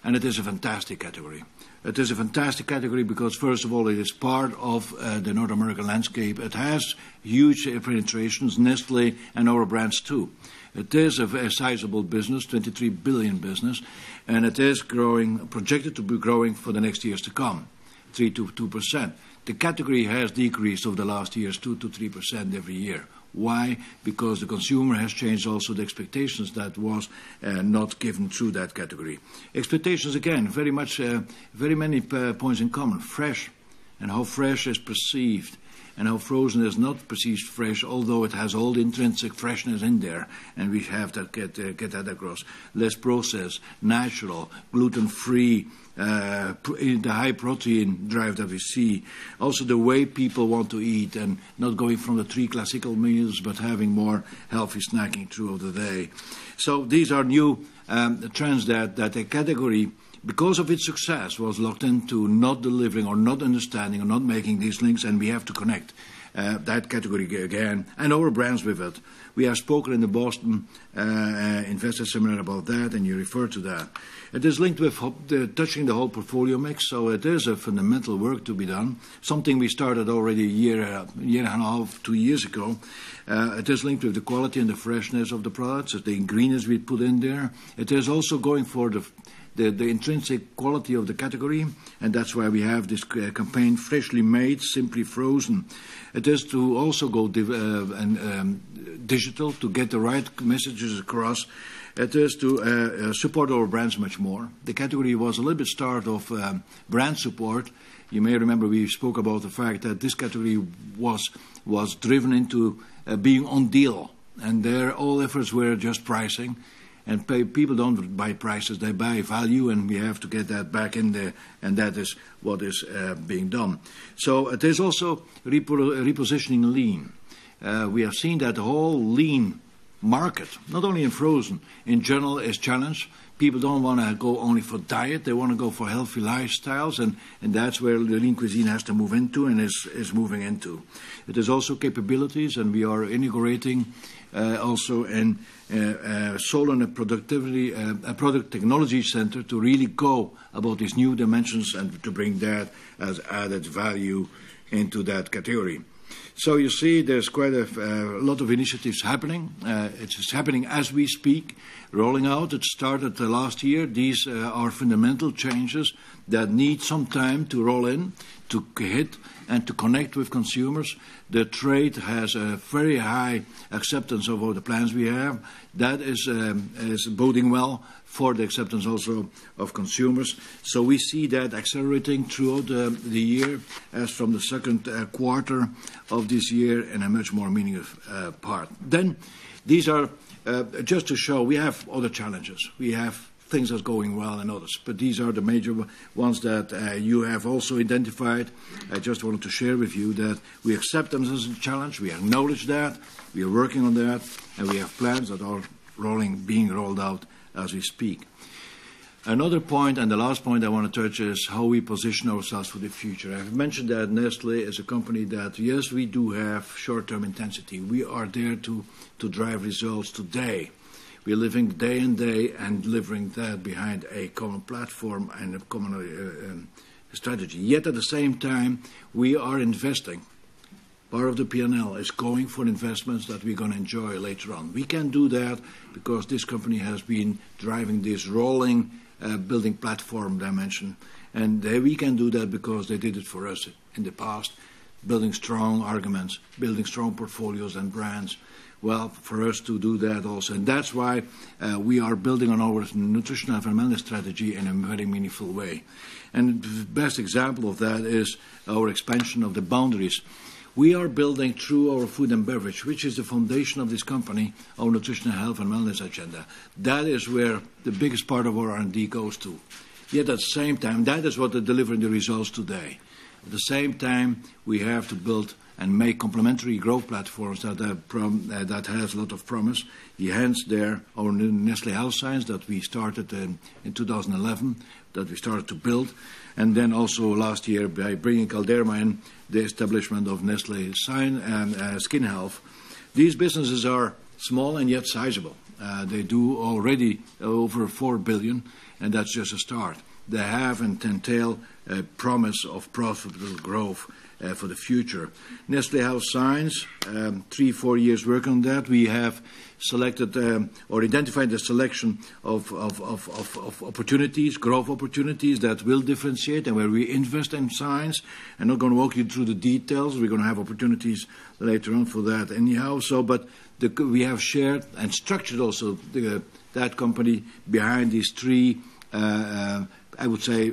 and it is a fantastic category. It is a fantastic category because, first of all, it is part of the North American landscape. It has huge penetrations, Nestlé and our brands too. It is a sizable business, 23 billion business, and it is growing, projected to be growing for the next years to come, 3 to 2%. The category has decreased over the last years, 2 to 3% every year. Why? Because the consumer has changed also the expectations that was not given through that category. Expectations, again, very many points in common. Fresh, and how fresh is perceived, and how frozen is not perceived fresh, although it has all the intrinsic freshness in there, and we have to get that across. Less processed, natural, gluten-free, the high protein drive that we see. Also the way people want to eat and not going from the 3 classical meals but having more healthy snacking throughout the day. So these are new trends that a category, because of its success, was locked into not delivering or not understanding or not making these links, and we have to connect that category again and our brands with it. We have spoken in the Boston investor seminar about that, and you refer to that. It is linked with touching the whole portfolio mix, so it is a fundamental work to be done, something we started already a year and a half, 2 years ago. It is linked with the quality and the freshness of the products, the ingredients we put in there. It is also going for the intrinsic quality of the category, and that's why we have this campaign, Freshly Made, Simply Frozen. It is to also go digital to get the right messages across. It is to support our brands much more. The category was a little bit starved of brand support. You may remember we spoke about the fact that this category was driven into being on deal, and there all efforts were just pricing. And people don't buy prices, they buy value, and we have to get that back in there, and that is what is being done. So it is also repositioning lean. We have seen that the whole lean market, not only in frozen, in general is challenged. People don't want to go only for diet, they want to go for healthy lifestyles, and that's where the lean cuisine has to move into and is moving into. It is also capabilities, and we are integrating also in Solon a product technology center to really go about these new dimensions and to bring that as added value into that category. So you see there's quite a lot of initiatives happening. It's happening as we speak, rolling out. It started last year. These are fundamental changes that need some time to roll in, to hit, and to connect with consumers. The trade has a very high acceptance of all the plans we have. That is boding well for the acceptance also of consumers. So we see that accelerating throughout the year as from the second quarter of this year in a much more meaningful part. Then these are just to show we have other challenges. We have things that's going well and others, but these are the major ones that you have also identified. I just wanted to share with you that we accept them as a challenge, we acknowledge that, we are working on that, and we have plans that are being rolled out as we speak. Another point, and the last point I want to touch, is how we position ourselves for the future. I've mentioned that Nestlé is a company that, yes, we do have short-term intensity. We are there to drive results today. We're living day in day and delivering that behind a common platform and a common strategy. Yet at the same time, we are investing. Part of the P&L is going for investments that we're going to enjoy later on. We can do that because this company has been driving this rolling building platform dimension. And we can do that because they did it for us in the past, building strong arguments, building strong portfolios and brands. Well, for us to do that also. And that's why we are building on our nutritional and wellness strategy in a very meaningful way. And the best example of that is our expansion of the boundaries. We are building through our food and beverage, which is the foundation of this company, our nutritional health and wellness agenda. That is where the biggest part of our R&D goes to. Yet at the same time, that is what is delivering the results today. At the same time, we have to build and make complementary growth platforms that has a lot of promise. Hence there, our new Nestlé Health Science that we started in 2011, that we started to build. And then also last year by bringing Galderma in, the establishment of Nestlé Skin Health. These businesses are small and yet sizable. They do already over 4 billion, and that's just a start. They have and entail a promise of profitable growth for the future. Nestlé Health Science, 3-4 years work on that. We have selected or identified the selection of opportunities, growth opportunities that will differentiate and where we invest in science. I'm not going to walk you through the details. We're going to have opportunities later on for that anyhow. But we have shared and structured also that company behind these three I would say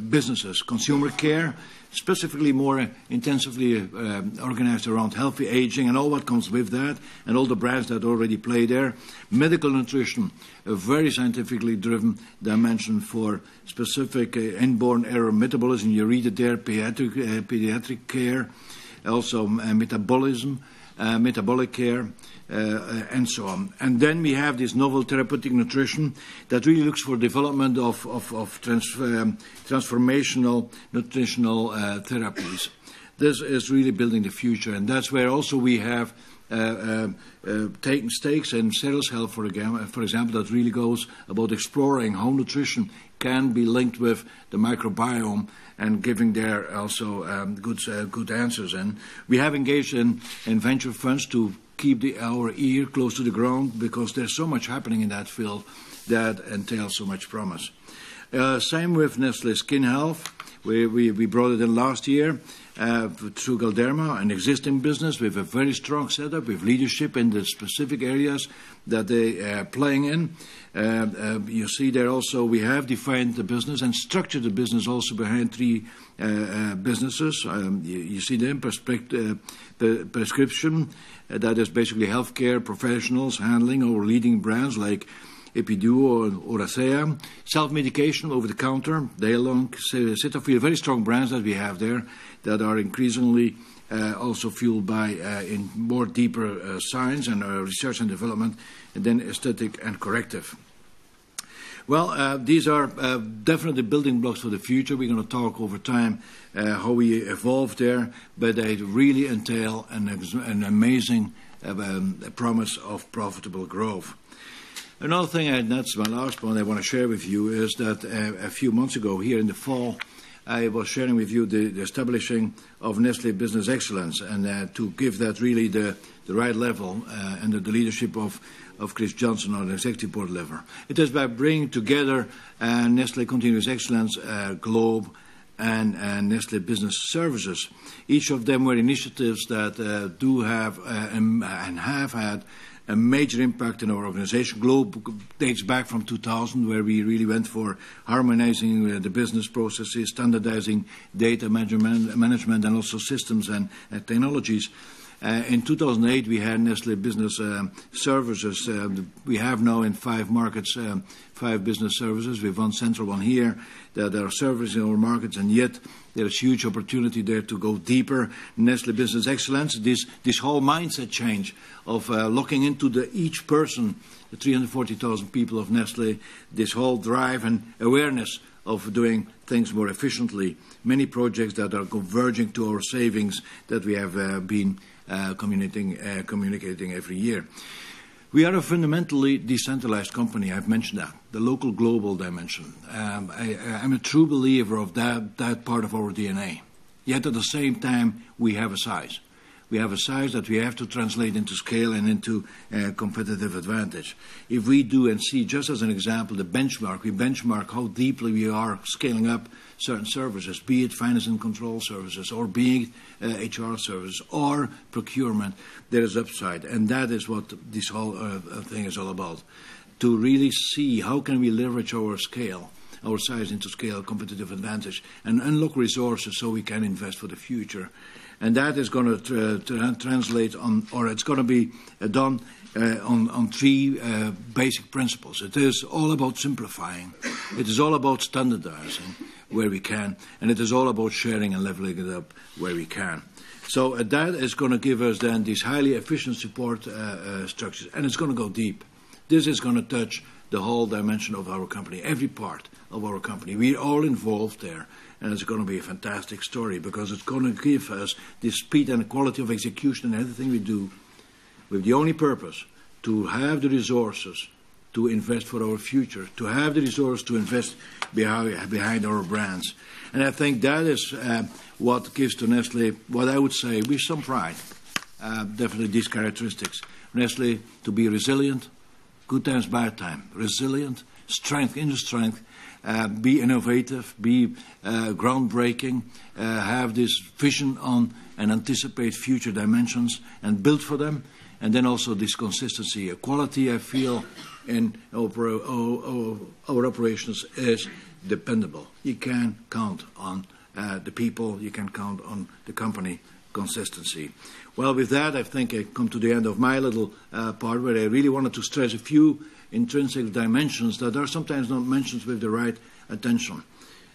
businesses. Consumer care, specifically more intensively organized around healthy aging and all what comes with that, and all the brands that already play there. Medical nutrition, a very scientifically driven dimension for specific inborn error metabolism. You read it there, pediatric care, also metabolism, metabolic care, and so on. And then we have this novel therapeutic nutrition that really looks for development of transformational nutritional therapies. This is really building the future, and that's where also we have taken stakes in Cereals Health, for example, that really goes about exploring how nutrition can be linked with the microbiome and giving there also good answers. And we have engaged in venture funds to keep our ear close to the ground because there's so much happening in that field that entails so much promise. Same with Nestlé Skin Health. We brought it in last year through Galderma, an existing business with a very strong setup, with leadership in the specific areas that they are playing in. You see there also we have defined the business and structured the business also behind three businesses. You see them, prescription, that is basically healthcare professionals handling our leading brands like Epiduo or Oracea. Self-medication over the counter, they along sit up with very strong brands that we have there that are increasingly also fueled by in more deeper science and research and development, and then aesthetic and corrective. Well, these are definitely building blocks for the future. We're going to talk over time how we evolve there, but they really entail an amazing promise of profitable growth. Another thing, and that's my last point I want to share with you, is that a few months ago, here in the fall, I was sharing with you the establishing of Nestlé Business Excellence, and to give that really the right level under the leadership of Chris Johnson on the executive board level. It is by bringing together Nestlé Continuous Excellence Globe and Nestlé Business Services. Each of them were initiatives that do have and have had a major impact in our organization. Globe dates back from 2000, where we really went for harmonizing the business processes, standardizing data management and also systems and technologies. In 2008, we had Nestlé Business Services. We have now in 5 markets 5 business services. We have one central one here that are servicing our markets, and yet there is huge opportunity there to go deeper. Nestlé Business Excellence, this whole mindset change of looking into each person, the 340,000 people of Nestlé, this whole drive and awareness of doing things more efficiently. Many projects that are converging to our savings that we have been communicating every year. We are a fundamentally decentralized company. I've mentioned that, the local global dimension. I'm a true believer of that part of our DNA. Yet at the same time, we have a size. We have a size that we have to translate into scale and into competitive advantage. If we do and see, just as an example, we benchmark how deeply we are scaling up certain services, be it finance and control services, or be it HR services, or procurement, there is upside. And that is what this whole thing is all about. To really see how can we leverage our scale, our size into scale, competitive advantage, and unlock resources so we can invest for the future. And that is going to translate on, or it's going to be done on 3 basic principles. It is all about simplifying. It is all about standardizing where we can. And it is all about sharing and leveling it up where we can. So that is going to give us then these highly efficient support structures. And it's going to go deep. This is going to touch the whole dimension of our company, every part of our company. We're all involved there. And it's going to be a fantastic story because it's going to give us the speed and the quality of execution and everything we do with the only purpose to have the resources to invest for our future, to have the resources to invest behind our brands. And I think that is what gives to Nestlé, what I would say, with some pride, definitely these characteristics. Nestlé to be resilient, good times, bad times, resilient, strength, inner strength, be innovative, be groundbreaking, have this vision on and anticipate future dimensions and build for them. And then also this consistency. Quality, I feel, in our operations is dependable. You can count on the people, you can count on the company. Consistency. Well, with that, I think I come to the end of my little part where I really wanted to stress a few intrinsic dimensions that are sometimes not mentioned with the right attention.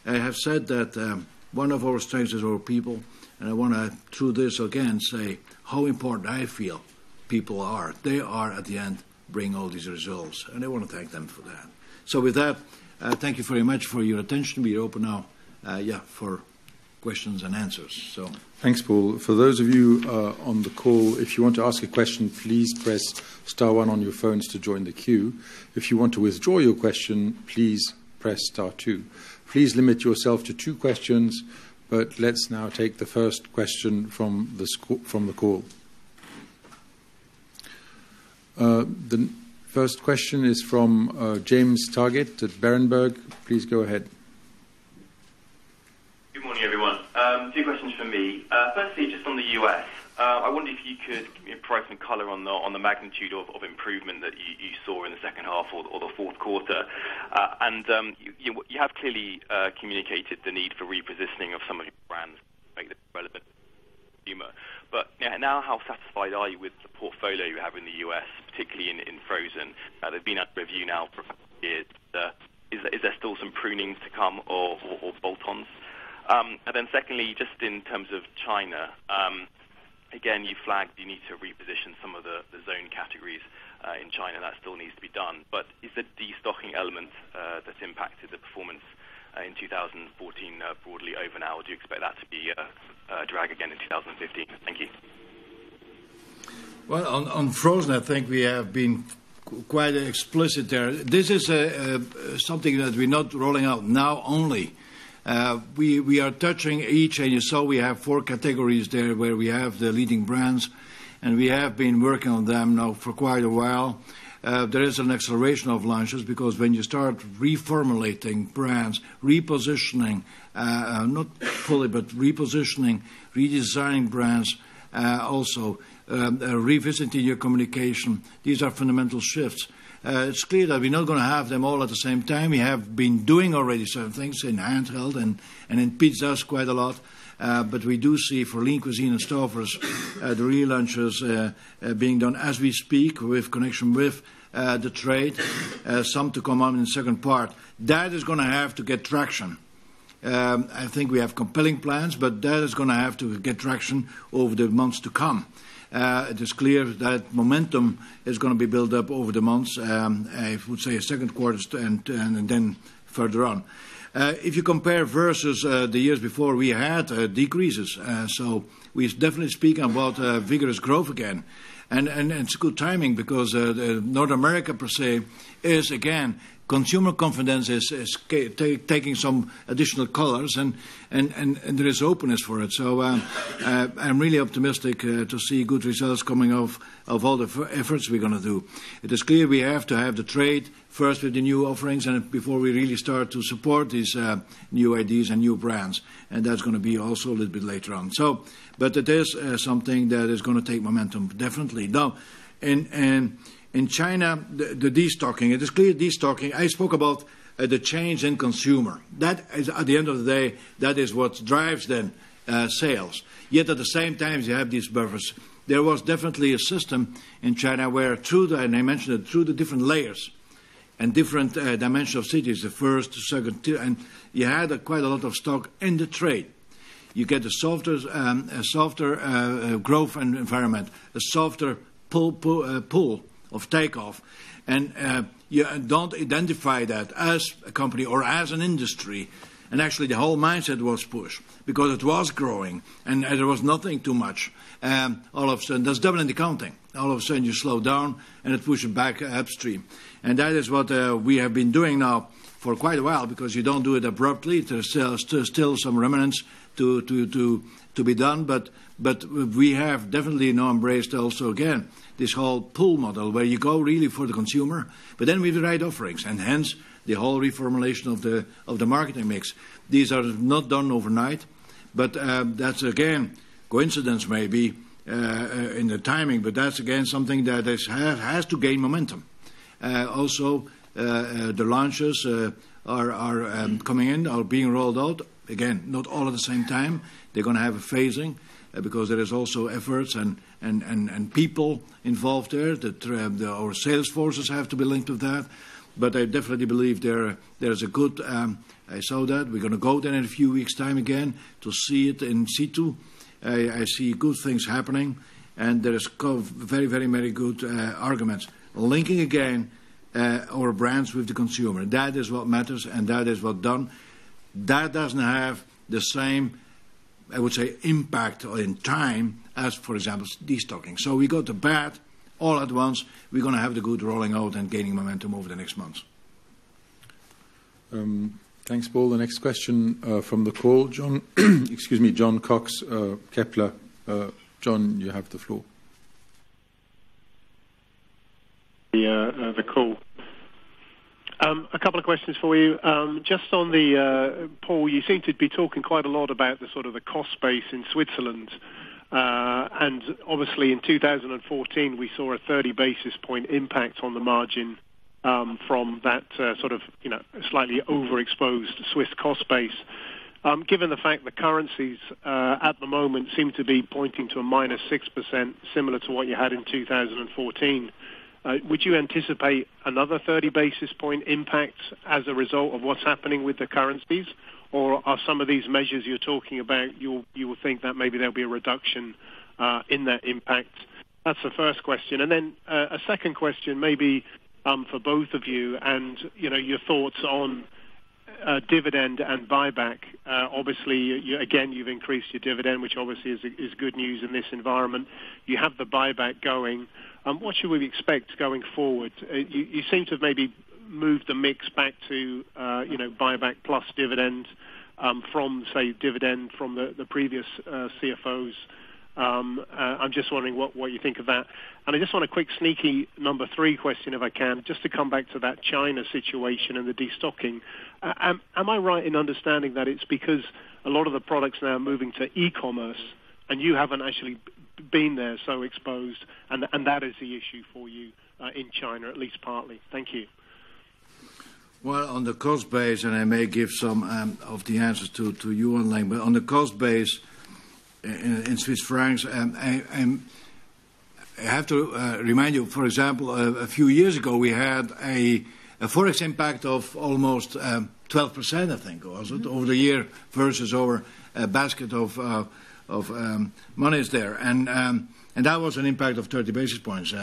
I have said that one of our strengths is our people, and I want to, through this again, say how important I feel people are. They are, at the end, bring all these results, and I want to thank them for that. So with that, thank you very much for your attention. We are open now, for questions and answers. So, thanks, Paul. For those of you on the call, if you want to ask a question, please press *1 on your phones to join the queue. If you want to withdraw your question, please press *2. Please limit yourself to 2 questions, but let's now take the first question from the call. The First question is from James Target at Berenberg. Please go ahead. Good morning, everyone. Two questions from me. Firstly, just on the US, I wonder if you could provide some colour on the magnitude of improvement that you saw in the second half or the fourth quarter. You have clearly communicated the need for repositioning of some of your brands to make them relevant to the consumer. But now, how satisfied are you with the portfolio you have in the US, particularly in frozen? They've been under review now for a couple of years. Is there still some pruning to come or bolt-ons? And then secondly, just in terms of China, again, you flagged you need to reposition some of the zone categories in China. That still needs to be done. But is the destocking element that's impacted the performance in 2014 broadly over now, or do you expect that to be a drag again in 2015? Thank you. Well, on frozen, I think we have been quite explicit there. This is something that we're not rolling out now only. We are touching each, and you saw we have 4 categories there where we have the leading brands, and we have been working on them now for quite a while. There is an acceleration of launches because when you start reformulating brands, repositioning, not fully, but repositioning, redesigning brands, also revisiting your communication, these are fundamental shifts. It's clear that we're not going to have them all at the same time. We have been doing already certain things in handheld and in pizzas quite a lot. But we do see for Lean Cuisine and Stouffer's the relaunches being done as we speak with connection with the trade, some to come on in the second part. That is going to have to get traction. I think we have compelling plans, but that is going to have to get traction over the months to come. It is clear that momentum is going to be built up over the months, I would say a second quarter and then further on. If you compare versus the years before, we had decreases. So we definitely speak about vigorous growth again. And it's good timing because North America, per se, is, again, consumer confidence is taking some additional colors, and there is openness for it. So I'm really optimistic to see good results coming of all the efforts we're going to do. It is clear we have to have the trade first with the new offerings and before we really start to support these new ideas and new brands. And that's going to be also a little bit later on. So, but it is something that is going to take momentum, definitely. Now, in China, the destocking, it is clear destocking. I spoke about the change in consumer. That is, at the end of the day, that is what drives then sales. Yet at the same time, you have these buffers. There was definitely a system in China where and I mentioned it, through the different layers and different dimensions of cities, the first, the second, and you had quite a lot of stock in the trade. You get a softer growth environment, a softer pull of takeoff, and you don't identify that as a company or as an industry. And actually the whole mindset was pushed because it was growing and there was nothing too much. All of a sudden, that's double in the counting. All of a sudden you slow down and it pushes back upstream. And that is what we have been doing now for quite a while because you don't do it abruptly. There's still some remnants to be done, but we have definitely now embraced also again this whole pull model where you go really for the consumer, but then with the right offerings, and hence the whole reformulation of the marketing mix. These are not done overnight, but that's again coincidence maybe in the timing, but that's again something that has to gain momentum. Also, the launches are coming in, are being rolled out. Again, not all at the same time. They're going to have a phasing because there is also efforts and people involved there. Our sales forces have to be linked with that. But I definitely believe there's a good. I saw that. We're going to go there in a few weeks' time again to see it in situ. I see good things happening, and there is very, very, very good arguments linking again our brands with the consumer. That is what matters, and that is what done. That doesn't have the same, I would say, impact in time as, for example, destocking. So we go to bad all at once. We're going to have the good rolling out and gaining momentum over the next months. Thanks, Paul. The next question from the call, John. John Cox, Kepler. John, you have the floor. the call. A couple of questions for you. Just on the Paul, you seem to be talking quite a lot about the sort of the cost base in Switzerland, and obviously in 2014 we saw a 30 basis point impact on the margin from that sort of slightly overexposed Swiss cost base. Given the fact the currencies at the moment seem to be pointing to a -6%, similar to what you had in 2014. Would you anticipate another 30 basis point impact as a result of what's happening with the currencies? Or are some of these measures you're talking about, you will think that maybe there'll be a reduction in that impact? That's the first question. And then a second question, maybe for both of you, and your thoughts on dividend and buyback. Obviously, you've increased your dividend, which obviously is good news in this environment. You have the buyback going. What should we expect going forward? You seem to have maybe moved the mix back to buyback plus dividend from, say, dividend from the previous CFOs. I'm just wondering what you think of that. And I just want a quick sneaky number 3 question, if I can, just to come back to that China situation and the destocking. Am I right in understanding that it's because a lot of the products now are moving to e-commerce and you haven't actually been there so exposed, and that is the issue for you in China, at least partly? Thank you. Well, on the cost base, and I may give some of the answers to you, Wan Ling, but on the cost base in Swiss francs, I have to remind you, for example, a few years ago we had a forex impact of almost 12%, I think, was it, over the year versus our basket of monies there, and that was an impact of 30 basis points.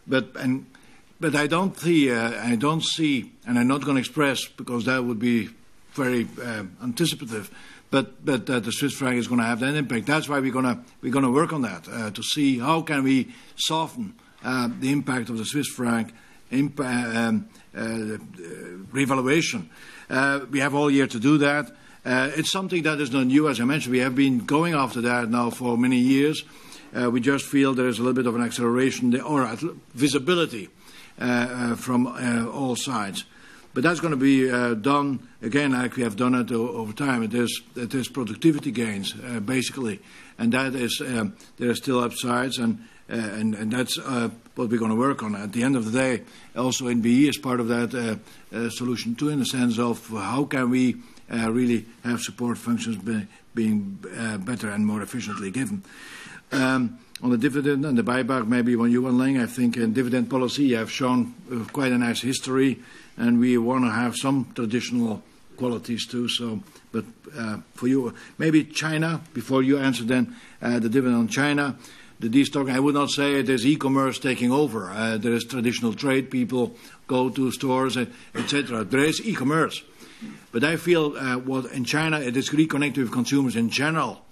But I don't see, and I'm not going to express because that would be very anticipative. But the Swiss franc is going to have that impact. That's why we're going to work on that to see how can we soften the impact of the Swiss franc revaluation. We have all year to do that. It's something that is not new, as I mentioned. We have been going after that now for many years. We just feel there is a little bit of an acceleration or visibility from all sides. But that's going to be done, again, like we have done it over time. It is productivity gains, basically. And that is, there are still upsides, and that's what we're going to work on. At the end of the day, also NBE is part of that solution too, in the sense of how can we really have support functions being better and more efficiently given. On the dividend and the buyback, maybe when you, Wan Ling, I think in dividend policy you have shown quite a nice history, and we want to have some traditional qualities too. So, but for you, maybe China, before you answer then the dividend on China, the destocking, I would not say it is e-commerce taking over. There is traditional trade, people go to stores, etc. There is e-commerce. But I feel what in China, it is reconnected with consumers in general.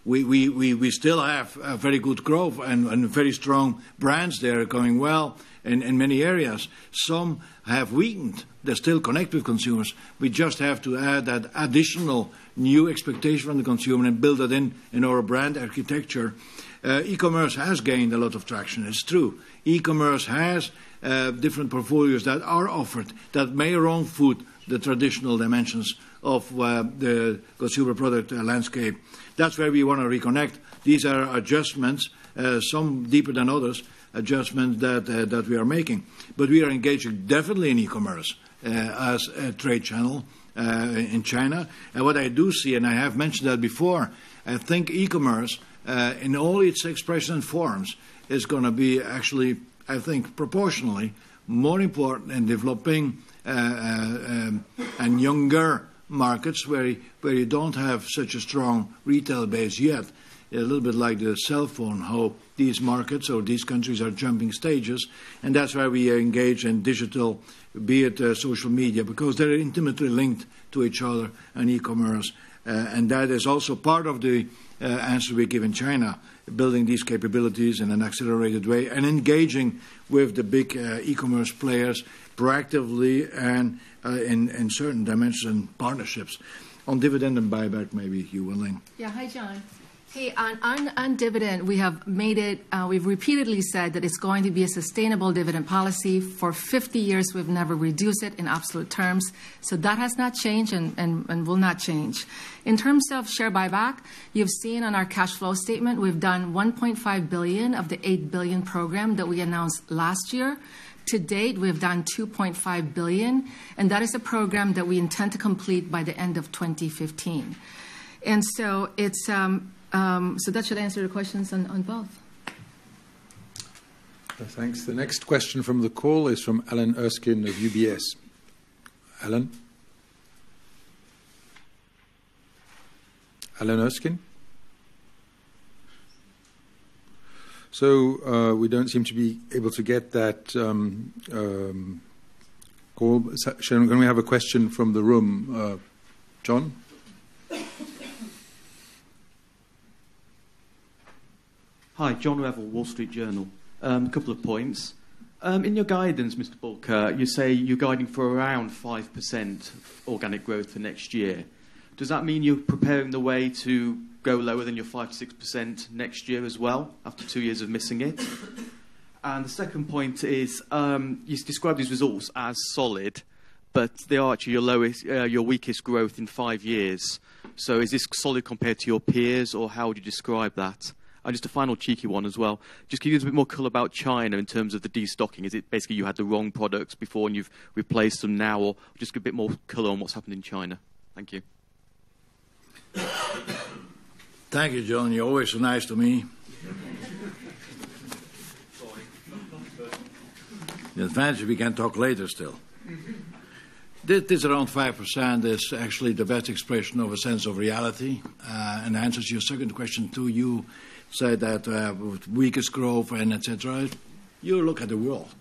We still have very good growth and very strong brands there going well in many areas. Some have weakened. They still connect with consumers. We just have to add that additional new expectation from the consumer and build that in our brand architecture. E-commerce has gained a lot of traction. It's true. E-commerce has different portfolios that are offered that may wrong foot the traditional dimensions of the consumer product landscape. That's where we want to reconnect. These are adjustments, some deeper than others, adjustments that we are making. But we are engaging definitely in e-commerce as a trade channel in China. And what I do see, and I have mentioned that before, I think e-commerce in all its expression and forms is going to be actually, I think, proportionally more important in developing and younger markets where you don't have such a strong retail base yet. A little bit like the cell phone, how these markets or these countries are jumping stages, and that's why we engage in digital, be it social media, because they're intimately linked to each other, and e-commerce, and that is also part of the answer we give in China, building these capabilities in an accelerated way and engaging with the big e-commerce players proactively and in certain dimensions and partnerships. On dividend and buyback, maybe you, Wan Ling. Yeah, hi, John. Hey, on dividend, we have made it, we've repeatedly said that it's going to be a sustainable dividend policy. For 50 years, we've never reduced it in absolute terms. So that has not changed and will not change. In terms of share buyback, you've seen on our cash flow statement, we've done 1.5 billion of the 8 billion program that we announced last year. To date, we've done 2.5 billion, and that is a program that we intend to complete by the end of 2015. And so it's, so that should answer the questions on both. Thanks. The next question from the call is from Alan Erskine of UBS. Alan? Alan Erskine? So we don't seem to be able to get that call. Sharon, can we have a question from the room? John? Hi, John Revel, Wall Street Journal. A couple of points. In your guidance, Mr. Bulcke, you say you're guiding for around 5% organic growth for next year. Does that mean you're preparing the way to go lower than your 5 to 6% next year as well, after 2 years of missing it? And the second point is, you describe these results as solid, but they are actually your weakest growth in 5 years. So is this solid compared to your peers, or how would you describe that? And just a final cheeky one as well. Just give us a bit more colour about China in terms of the destocking. Is it basically you had the wrong products before and you've replaced them now, or just a bit more colour on what's happened in China? Thank you. Thank you, John. You're always so nice to me. The advantage we can talk later still. This around 5% is actually the best expression of a sense of reality. And answers your second question too. You said that with weakest growth and etc. You look at the world.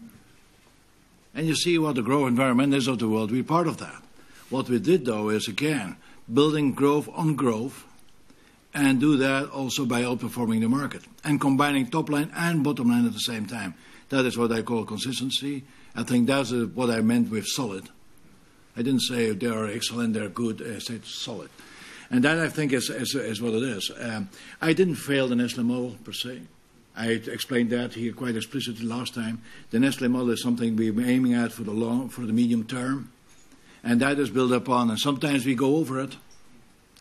And you see what the growth environment is of the world. We're part of that. What we did, though, is, again, building growth on growth, and do that also by outperforming the market and combining top line and bottom line at the same time. That is what I call consistency. I think that's what I meant with solid. I didn't say they are excellent, they're good. I said solid. And that, I think, is what it is. I didn't fail the Nestlé model, per se. I explained that here quite explicitly last time. The Nestlé model is something we're aiming at for the medium term. And that is built upon, and sometimes we go over it,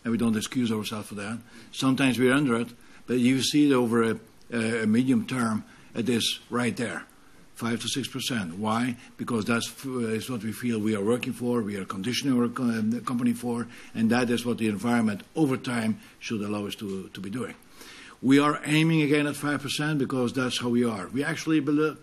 and we don't excuse ourselves for that. Sometimes we're under it, but you see it over a medium term, it is right there, 5 to 6%. Why? Because that's is what we feel we are working for, we are conditioning our company for, and that is what the environment over time should allow us to be doing. We are aiming again at 5% because that's how we are. We actually believe,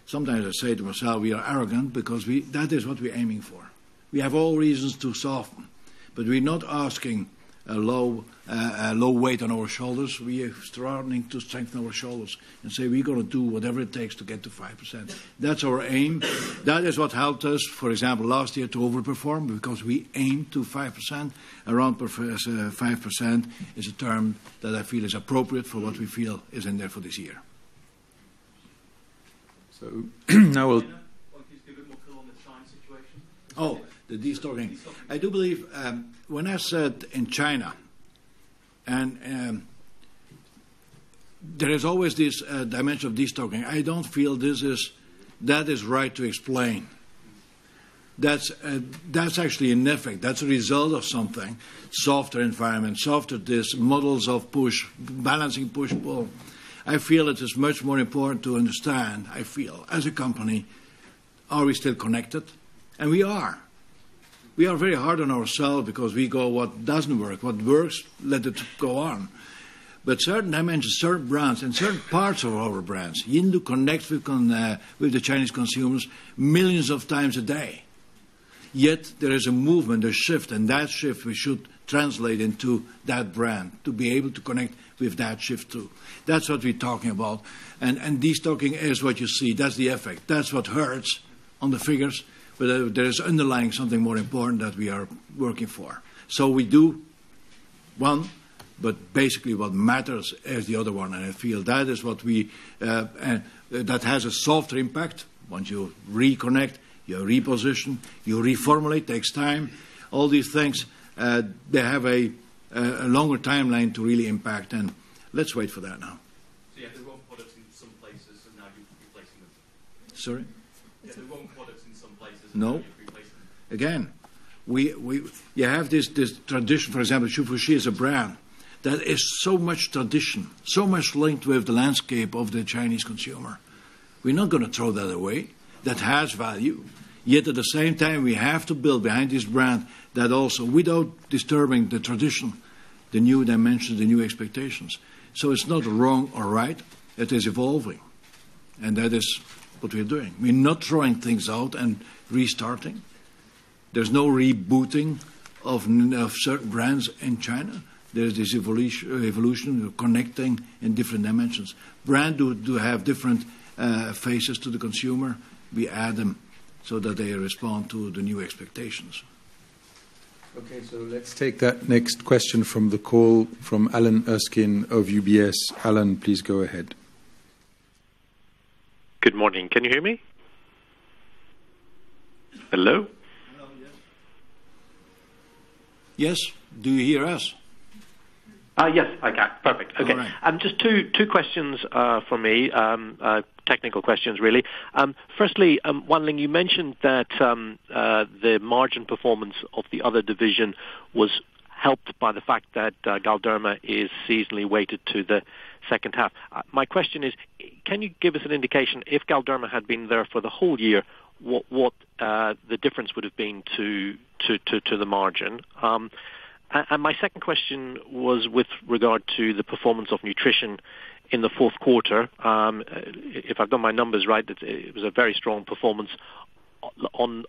sometimes I say to myself, we are arrogant because that is what we're aiming for. We have all reasons to soften, but we're not asking a low weight on our shoulders. We are starting to strengthen our shoulders and say we're going to do whatever it takes to get to 5%. That's our aim. That is what helped us, for example, last year to overperform because we aimed to 5%. Around 5% is a term that I feel is appropriate for what we feel is in there for this year. So now we'll... Oh, the destocking. I do believe when I said in China, and there is always this dimension of destocking, I don't feel that is right to explain. That's actually an effect. That's a result of something. Softer environment, softer models of push, balancing push-pull. I feel it is much more important to understand, I feel, as a company, are we still connected? And we are. We are very hard on ourselves because we go what doesn't work. What works, let it go on. But certain dimensions, certain brands, and certain parts of our brands, Yinlu connects with the Chinese consumers millions of times a day. Yet there is a movement, a shift, and that shift we should translate into that brand to be able to connect with that shift too. That's what we're talking about. And destocking is what you see. That's the effect. That's what hurts on the figures. But there is underlying something more important that we are working for. So we do one, but basically what matters is the other one. And I feel that is what that has a softer impact. Once you reconnect, you reposition, you reformulate, takes time. All these things, they have a a longer timeline to really impact. And let's wait for that now. So you have the wrong products in some places, and now you're replacing them. Sorry? You have the wrong products in some places, and No. now you're replacing them. Again, you have this tradition. For example, Hsu Fu Chi is a brand that is so much tradition, so much linked with the landscape of the Chinese consumer. We're not going to throw that away. That has value. Yet at the same time, we have to build behind this brand that also, without disturbing the tradition, the new dimensions, the new expectations. So it's not wrong or right. It is evolving. And that is what we're doing. We're not throwing things out and restarting. There's no rebooting of certain brands in China. There's this evolution of connecting in different dimensions. Brands do have different faces to the consumer. We add them so that they respond to the new expectations. Okay, so let's take that next question from the call from Alan Erskine of UBS. Alan, please go ahead. Good morning. Can you hear me? Hello? Yes. Do you hear us? Yes, I can. Perfect. Okay. Right. Just two questions from me, technical questions, really. Firstly, Wan Ling, you mentioned that the margin performance of the other division was helped by the fact that Galderma is seasonally weighted to the second half. My question is, can you give us an indication, if Galderma had been there for the whole year, what the difference would have been to the margin? And my second question was with regard to the performance of nutrition in the fourth quarter. If I've done my numbers right, it was a very strong performance on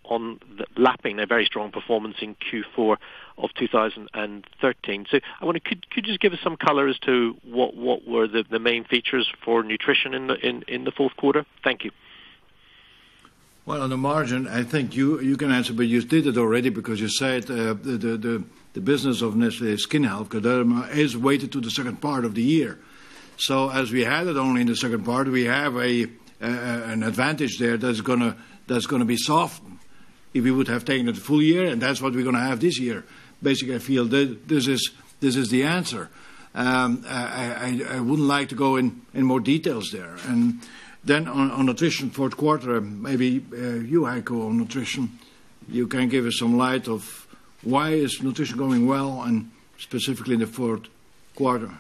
lapping a very strong performance in Q4 of 2013. So I wonder, could you just give us some color as to what were the main features for nutrition in the fourth quarter? Thank you. Well, on the margin, I think you can answer, but you did it already because you said the business of Nestlé Skin Health, Galderma, is weighted to the second part of the year. So as we had it only in the second part, we have an advantage there that's going to be softened if we would have taken it the full year, and that's what we're going to have this year. Basically, I feel that this is the answer. I wouldn't like to go in more details there. And then on nutrition, fourth quarter, maybe you, Heiko, on nutrition, you can give us some light of why is nutrition going well, and specifically in the fourth quarter.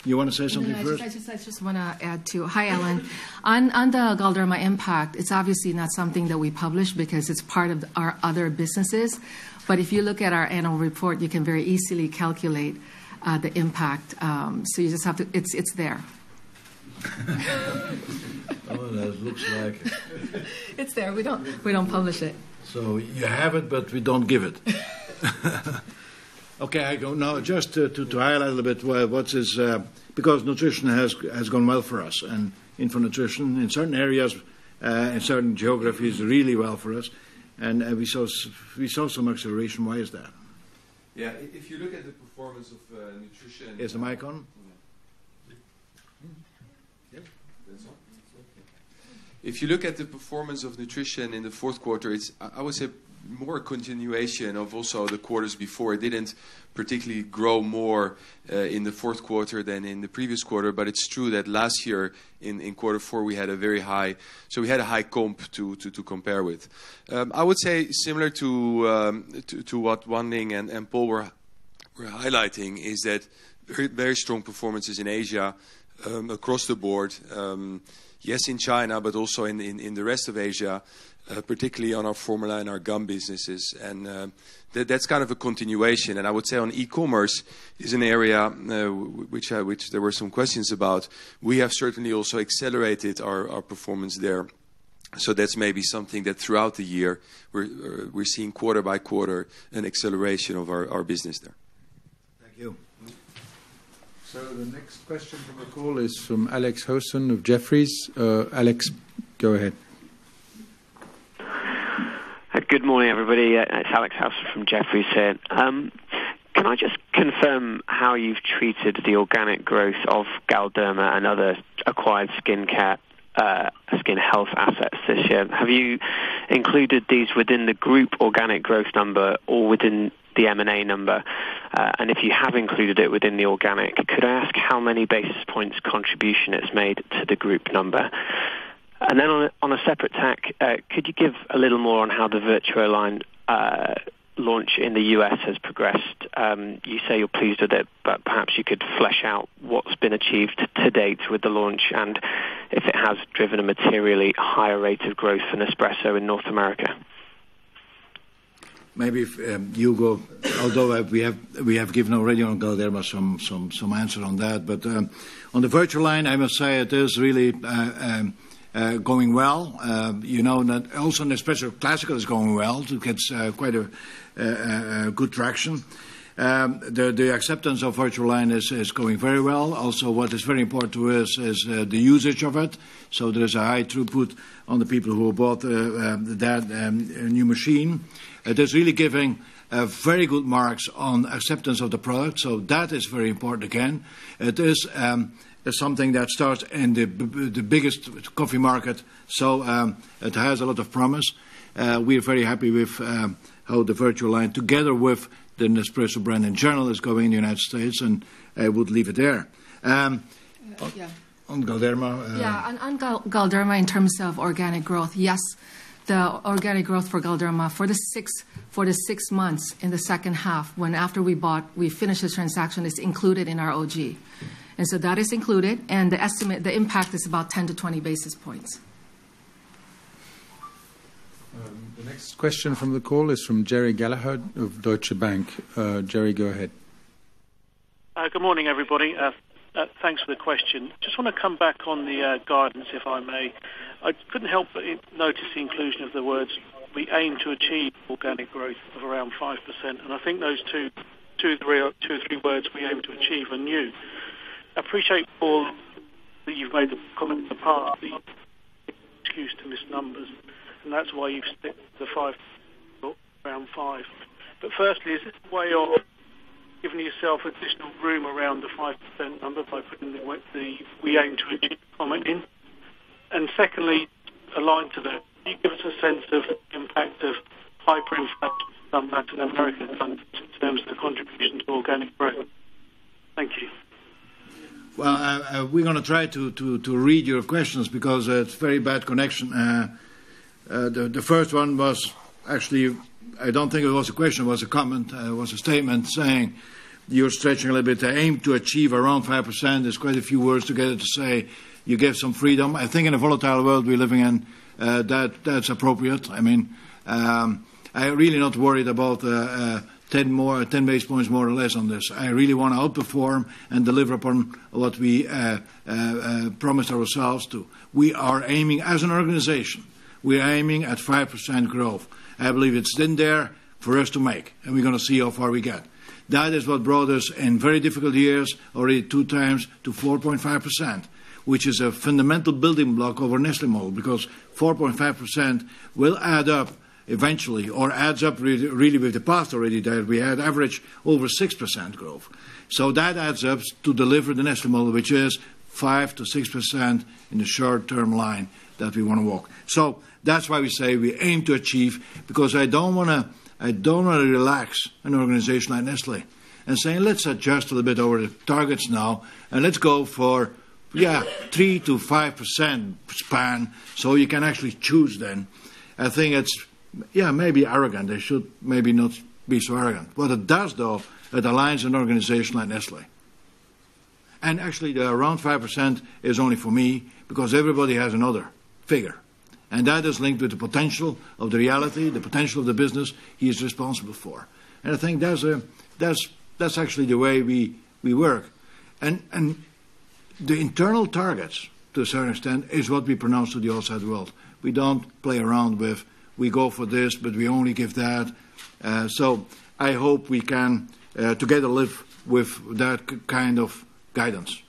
You want to say something first? I just want to add to. Hi, Alan. On the Galderma impact, it's obviously not something that we publish because it's part of our other businesses. But if you look at our annual report, you can very easily calculate the impact. So you just have to. It's there. Oh, that looks like it. It's there. We don't publish it. So you have it, but we don't give it. Okay, I go now just to highlight a little bit what is because nutrition has gone well for us, and info nutrition in certain areas, in certain geographies, really well for us, and we saw some acceleration. Why is that? Yeah, if you look at the performance of nutrition, is the mic on? If you look at the performance of nutrition in the fourth quarter, it's, I would say, more a continuation of also the quarters before. It didn't particularly grow more in the fourth quarter than in the previous quarter, but it's true that last year in quarter four we had a very high, so we had a high comp to compare with. I would say similar to what Wan Ling and Paul were highlighting is that very strong performances in Asia across the board. Yes, in China, but also in the rest of Asia, particularly on our formula and our gum businesses. And that's kind of a continuation. And I would say on e-commerce is an area which there were some questions about. We have certainly also accelerated our performance there. So that's maybe something that throughout the year we're seeing quarter by quarter an acceleration of our business there. Thank you. So the next question from the call is from Alex Hosen of Jefferies. Alex, go ahead. Good morning, everybody. It's Alex Hosen from Jefferies here. Can I just confirm how you've treated the organic growth of Galderma and other acquired skin health assets this year? Have you included these within the group organic growth number or within the M&A number? And if you have included it within the organic, could I ask how many basis points contribution it's made to the group number? And then on a separate tack, could you give a little more on how the VertuoLine launch in the US has progressed? You say you're pleased with it, but perhaps you could flesh out what's been achieved to date with the launch and if it has driven a materially higher rate of growth for Nespresso in North America. Maybe if you go, although we have given already on Galderma some answer on that, but on the VertuoLine, I must say it is really going well. That also Nespresso Classical is going well. It gets quite a good traction. The acceptance of VertuoLine is going very well. Also, what is very important to us is the usage of it. So there is a high throughput on the people who bought that new machine. It is really giving very good marks on acceptance of the product. So that is very important again. It is something that starts in the biggest coffee market. So it has a lot of promise. We are very happy with how the VertuoLine, together with the Nespresso brand in general, is going in the United States, and I would leave it there. On Galderma. On Galderma, in terms of organic growth, yes, the organic growth for Galderma for the 6 months in the second half, when after we finished the transaction, is included in our OG. And so that is included, and the impact is about 10 to 20 basis points. The next question from the call is from Jerry Gallagher of Deutsche Bank. Jerry, go ahead. Good morning, everybody. Thanks for the question. Just want to come back on the guidance, if I may. I couldn't help but notice the inclusion of the words, we aim to achieve organic growth of around 5%. And I think those two or three words, we aim to achieve, are new. I appreciate, Paul, that you've made the comment in the past, the excuse to miss numbers, and that's why you've stuck to the 5, around 5. But firstly, is this a way of giving yourself additional room around the 5% number by putting the we aim to achieve comment in? And secondly, aligned to that, can you give us a sense of the impact of hyperinflation in some Latin American countries in terms of the contribution to organic growth? Thank you. Well, we're going to try to read your questions because it's very bad connection. The first one was actually, I don't think it was a question, it was a comment, it was a statement saying you're stretching a little bit. The aim to achieve around 5%. There's quite a few words together to say you give some freedom. I think in a volatile world we're living in, that's appropriate. I mean, I'm really not worried about 10 basis points more or less on this. I really want to outperform and deliver upon what we promised ourselves to. We are aiming as an organization. We're aiming at 5% growth. I believe it's in there for us to make, and we're going to see how far we get. That is what brought us in very difficult years, already 2 times, to 4.5%, which is a fundamental building block of our Nestlé model, because 4.5% will add up eventually, or adds up really with the past already, that we had average over 6% growth. So that adds up to deliver the Nestlé model, which is 5 to 6% in the short-term line that we want to walk. So that's why we say we aim to achieve, because I don't want to relax an organization like Nestlé and saying let's adjust a little bit over the targets now and let's go for 3 to 5% span, so you can actually choose. Then I think it's maybe arrogant. They should maybe not be so arrogant. What it does, though, it aligns an organization like Nestlé. And actually, the around 5% is only for me, because everybody has another figure. And that is linked with the potential of the reality, the potential of the business he is responsible for. And I think that's actually the way we work. And the internal targets, to a certain extent, is what we pronounce to the outside world. We don't play around with, we go for this, but we only give that. So I hope we can together live with that kind of guidance.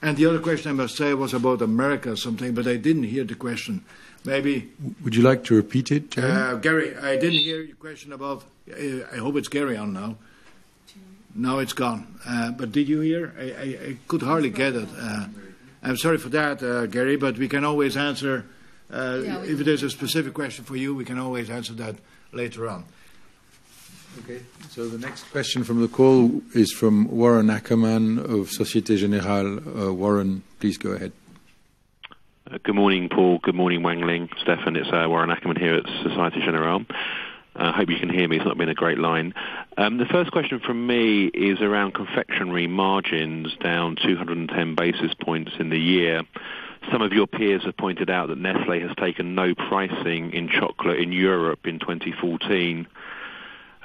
And the other question, I must say, was about America or something, but I didn't hear the question. Maybe. Would you like to repeat it, Jerry? Gary, I didn't hear your question about, I hope it's Gary on now. Now it's gone. But did you hear? I could hardly get it. I'm sorry for that, Gary, but we can always answer. If there's a specific question for you, we can always answer that later on. Okay, so the next question from the call is from Warren Ackerman of Societe Generale. Warren, please go ahead. Good morning, Paul. Good morning, Wan Ling. Stefan, it's Warren Ackerman here at Societe Generale. I hope you can hear me. It's not been a great line. The first question from me is around confectionery margins down 210 basis points in the year. Some of your peers have pointed out that Nestlé has taken no pricing in chocolate in Europe in 2014.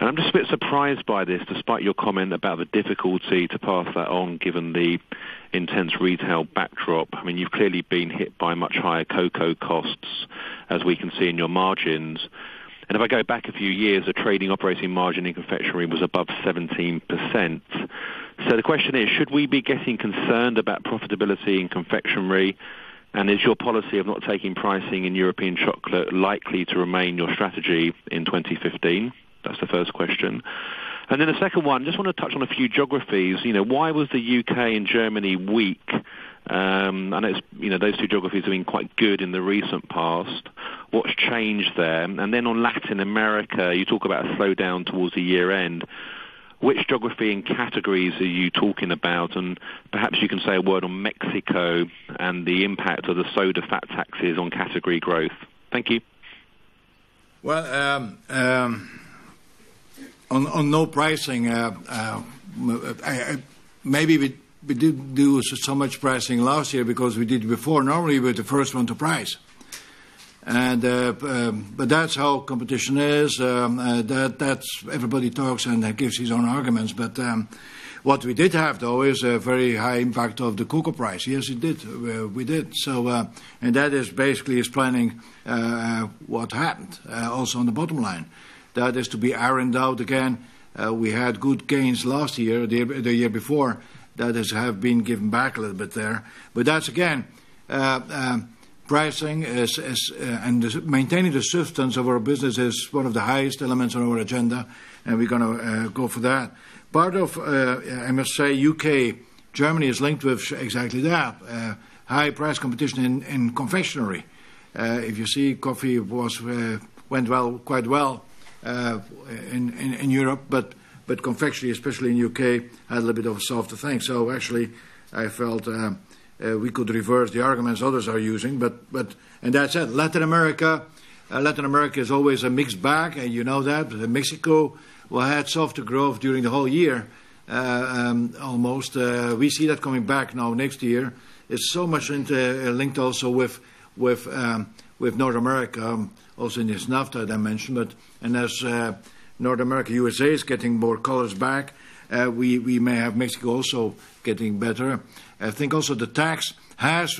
And I'm just a bit surprised by this, despite your comment about the difficulty to pass that on given the intense retail backdrop. I mean, you've clearly been hit by much higher cocoa costs, as we can see in your margins. And if I go back a few years, the trading operating margin in confectionery was above 17%. So the question is, should we be getting concerned about profitability in confectionery? And is your policy of not taking pricing in European chocolate likely to remain your strategy in 2015? That's the first question. And then the second one, just want to touch on a few geographies. Why was the UK and Germany weak? And it's, those two geographies have been quite good in the recent past. What's changed there? And then on Latin America, you talk about a slowdown towards the year end. Which geography and categories are you talking about? And perhaps you can say a word on Mexico and the impact of the soda fat taxes on category growth. Thank you. Well, on no pricing, maybe we didn't do so much pricing last year because we did before. Normally, we're the first one to price. And but that's how competition is. That's everybody talks and gives his own arguments. But what we did have, though, is a very high impact of the cocoa price. Yes, it did. We did. So, and that is basically explaining what happened. Also on the bottom line, that is to be ironed out again. We had good gains last year, the year before. That have been given back a little bit there. But that's again. Pricing and maintaining the substance of our business is one of the highest elements on our agenda, and we're going to go for that. Part of, I must say, UK, Germany is linked with exactly that. High price competition in confectionery. If you see, coffee went quite well in Europe, but confectionery, especially in UK, had a little bit of a softer thing. So actually, I felt. We could reverse the arguments others are using, but and that's it. Latin America is always a mixed bag, and you know that. Mexico had softer growth during the whole year, almost. We see that coming back now next year. It's so much linked also with North America, also in this NAFTA dimension. And as North America, USA is getting more colors back. We may have Mexico also getting better. I think also the tax has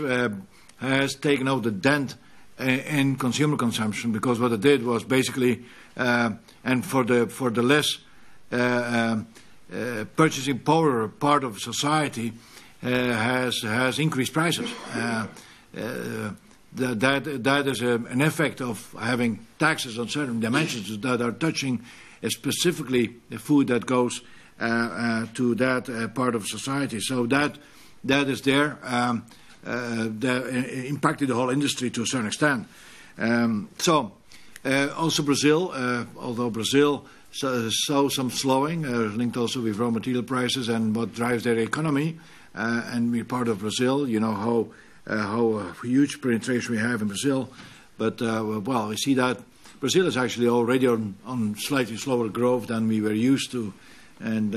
taken out the dent in consumer consumption, because what it did was basically, and for the less purchasing power part of society, has increased prices. That is an effect of having taxes on certain dimensions that are touching specifically the food that goes to that part of society. So that is there. That impacted the whole industry to a certain extent. Also Brazil, although Brazil saw some slowing, linked also with raw material prices and what drives their economy. And we're part of Brazil. You know how huge penetration we have in Brazil. But, we see that Brazil is actually already on slightly slower growth than we were used to. And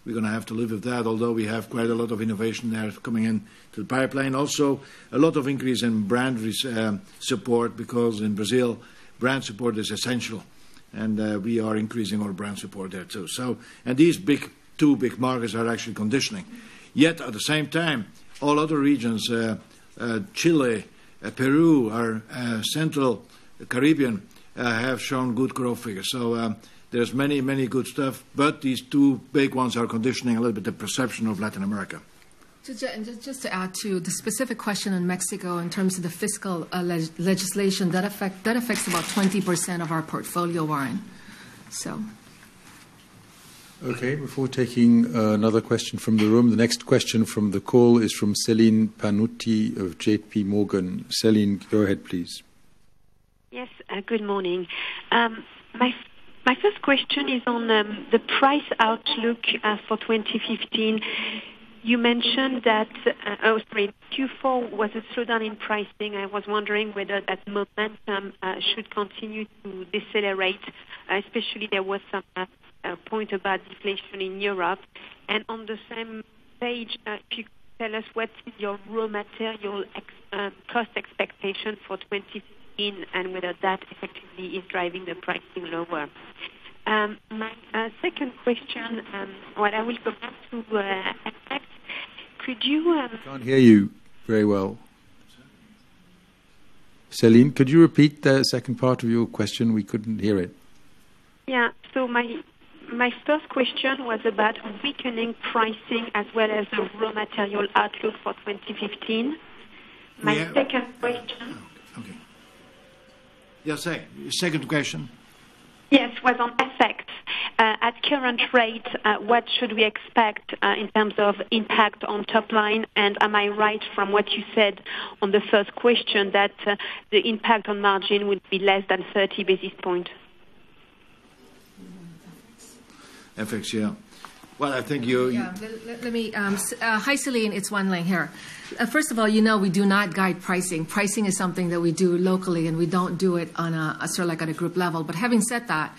we're going to have to live with that, although we have quite a lot of innovation there coming in to the pipeline. Also, a lot of increase in brand support, because in Brazil, brand support is essential. And we are increasing our brand support there too. So, and these two big markets are actually conditioning. Yet, at the same time, all other regions, Chile, Peru, or Central Caribbean, have shown good growth figures. So there's many, many good stuff, but these two big ones are conditioning a little bit the perception of Latin America. Just to add to the specific question in Mexico in terms of the fiscal legislation, that affects about 20% of our portfolio, Warren. So. Okay, before taking another question from the room, the next question from the call is from Celine Panutti of JP Morgan. Celine, go ahead, please. Yes, good morning. My first question is on the price outlook for 2015. You mentioned that Q4 was a slowdown in pricing. I was wondering whether that momentum should continue to decelerate, especially there was some point about deflation in Europe. And on the same page, if you could tell us what is your raw material cost expectation for 2015 and whether that effectively is driving the pricing lower. My second question, I will go back to FX. Could you... I can't hear you very well. Céline, could you repeat the second part of your question? We couldn't hear it. Yeah, so my first question was about weakening pricing as well as the raw material outlook for 2015. My second question... Okay. Yes, second question. Yes, was on FX. At current rate, what should we expect in terms of impact on top line? And am I right from what you said on the first question that the impact on margin would be less than 30 basis points? FX, yeah. Well, I think you... Yeah, let me... hi, Celine, it's Wan Ling here. First of all, we do not guide pricing. Pricing is something that we do locally, and we don't do it on sort of like at a group level. But having said that,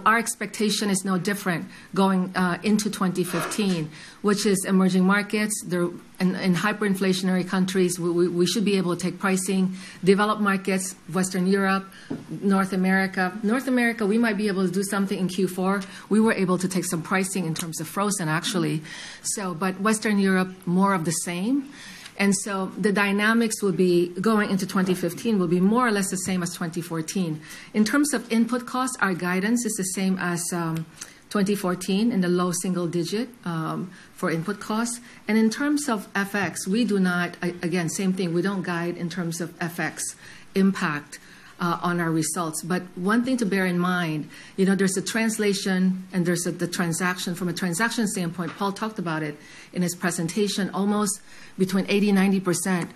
our expectation is no different going into 2015, which is emerging markets. In hyperinflationary countries, we should be able to take pricing. Developed markets, Western Europe, North America. North America, we might be able to do something in Q4. We were able to take some pricing in terms of frozen, actually. But Western Europe, more of the same. And so the dynamics will be, going into 2015, will be more or less the same as 2014. In terms of input costs, our guidance is the same as 2014 in the low single digit for input costs. And in terms of FX, we do not, again, same thing, we don't guide in terms of FX impact on our results. But one thing to bear in mind, there's a translation and there's the transaction. From a transaction standpoint, Paul talked about it in his presentation, almost between 80-90%,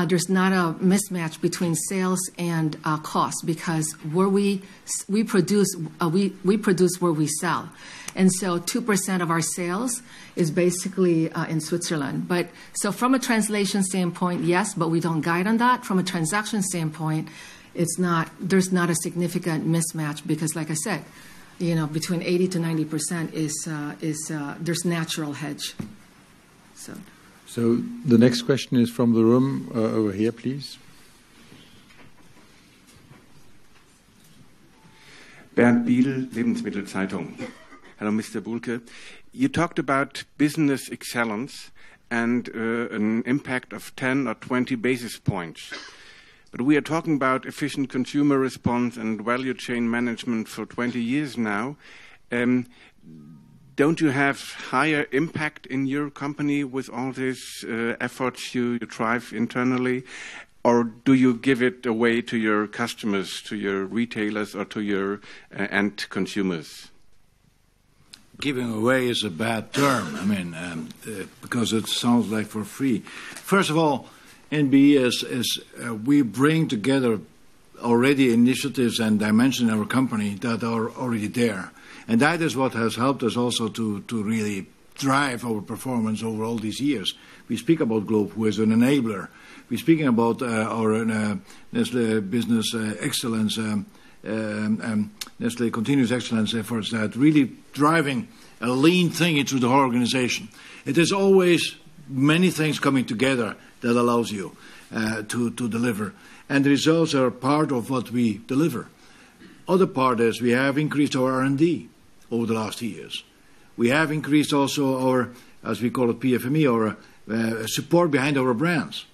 there's not a mismatch between sales and cost, because where we produce where we sell. And so 2% of our sales is basically in Switzerland. But so from a translation standpoint, yes, but we don't guide on that. From a transaction standpoint, there's not a significant mismatch, because like I said, between 80 to 90% is there's natural hedge. So the next question is from the room over here, please. Bernd Biel, Lebensmittelzeitung. Hello, Mr. Bulcke. You talked about business excellence and an impact of 10 or 20 basis points. But we are talking about efficient consumer response and value chain management for 20 years now. Don't you have higher impact in your company with all these efforts you drive internally? Or do you give it away to your customers, to your retailers, or to your end consumers? Giving away is a bad term, because it sounds like for free. First of all, NB we bring together already initiatives and dimensions in our company that are already there. And that is what has helped us also to really drive our performance over all these years. We speak about Globe, who is an enabler. We're speaking about our Nestlé Business Excellence, Nestlé Continuous Excellence efforts that really driving a lean thing into the whole organization. It is always many things coming together that allows you to deliver. And the results are part of what we deliver. Other part is we have increased our R&D over the last years. We have increased also our, as we call it, PFME, or support behind our brands.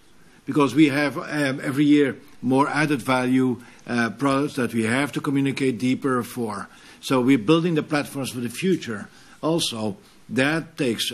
Because we have every year more added value products that we have to communicate deeper for. So we're building the platforms for the future. Also, that takes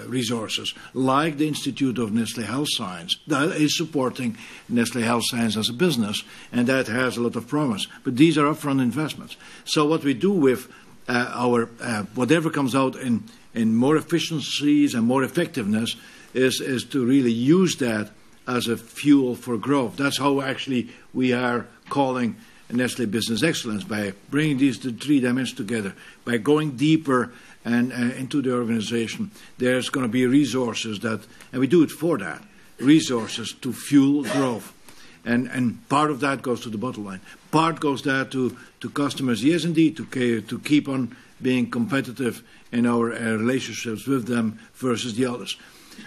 resources, like the Institute of Nestlé Health Science, that is supporting Nestlé Health Science as a business, and that has a lot of promise. But these are upfront investments. So what we do with our whatever comes out in more efficiencies and more effectiveness is to really use that as a fuel for growth. That's how actually we are calling Nestlé Business Excellence, by bringing these three dimensions together, by going deeper and into the organization, there's going to be resources that, and we do it for that, resources to fuel growth. And part of that goes to the bottom line. Part goes there to customers, yes, indeed, to keep on being competitive in our relationships with them versus the others.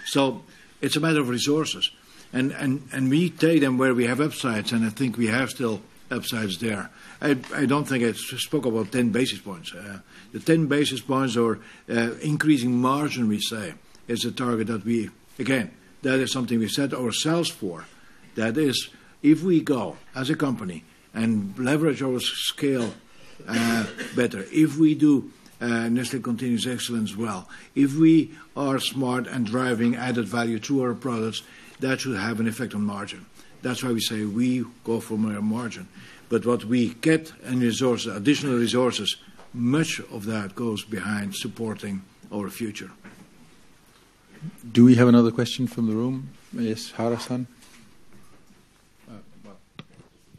So it's a matter of resources. And we take them where we have upsides, and I think we have still upsides there. I don't think I spoke about 10 basis points. The 10 basis points or increasing margin, we say, is a target that we, again, that is something we set ourselves for. That is, if we go as a company and leverage our scale better, if we do Nestlé Continuous Excellence well, if we are smart and driving added value through our products, that should have an effect on margin. That's why we say we go for more margin. But what we get in resources, additional resources, much of that goes behind supporting our future. Do we have another question from the room? Yes, Hara-san.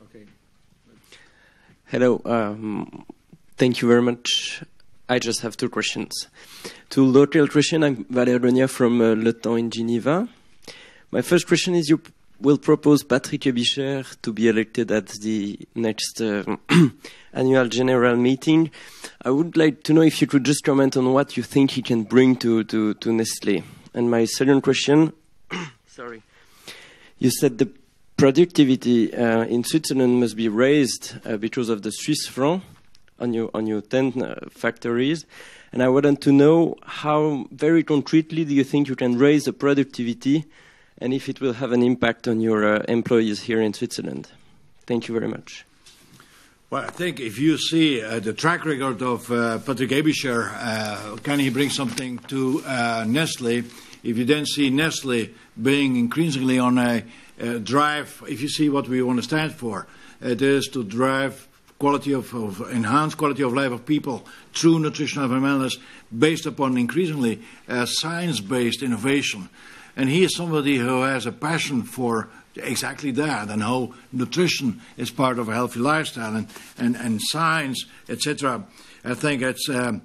Okay. Hello. Thank you very much. I just have two questions. To local question, I'm Valérie from Le Temps in Geneva. My first question is, you will propose Patrick Ebicher to be elected at the next annual general meeting. I would like to know if you could just comment on what you think he can bring to Nestlé. And my second question, sorry, you said the productivity in Switzerland must be raised because of the Swiss franc on your 10 factories. And I wanted to know how, very concretely, do you think you can raise the productivity, and if it will have an impact on your employees here in Switzerland? Thank you very much. Well, I think if you see the track record of Patrick Ebicher, can he bring something to Nestlé? If you then see Nestlé being increasingly on a drive, if you see what we want to stand for, it is to drive quality of enhanced quality of life of people through nutritional wellness based upon increasingly science-based innovation. And he is somebody who has a passion for exactly that, and how nutrition is part of a healthy lifestyle and science, etc. I think it's a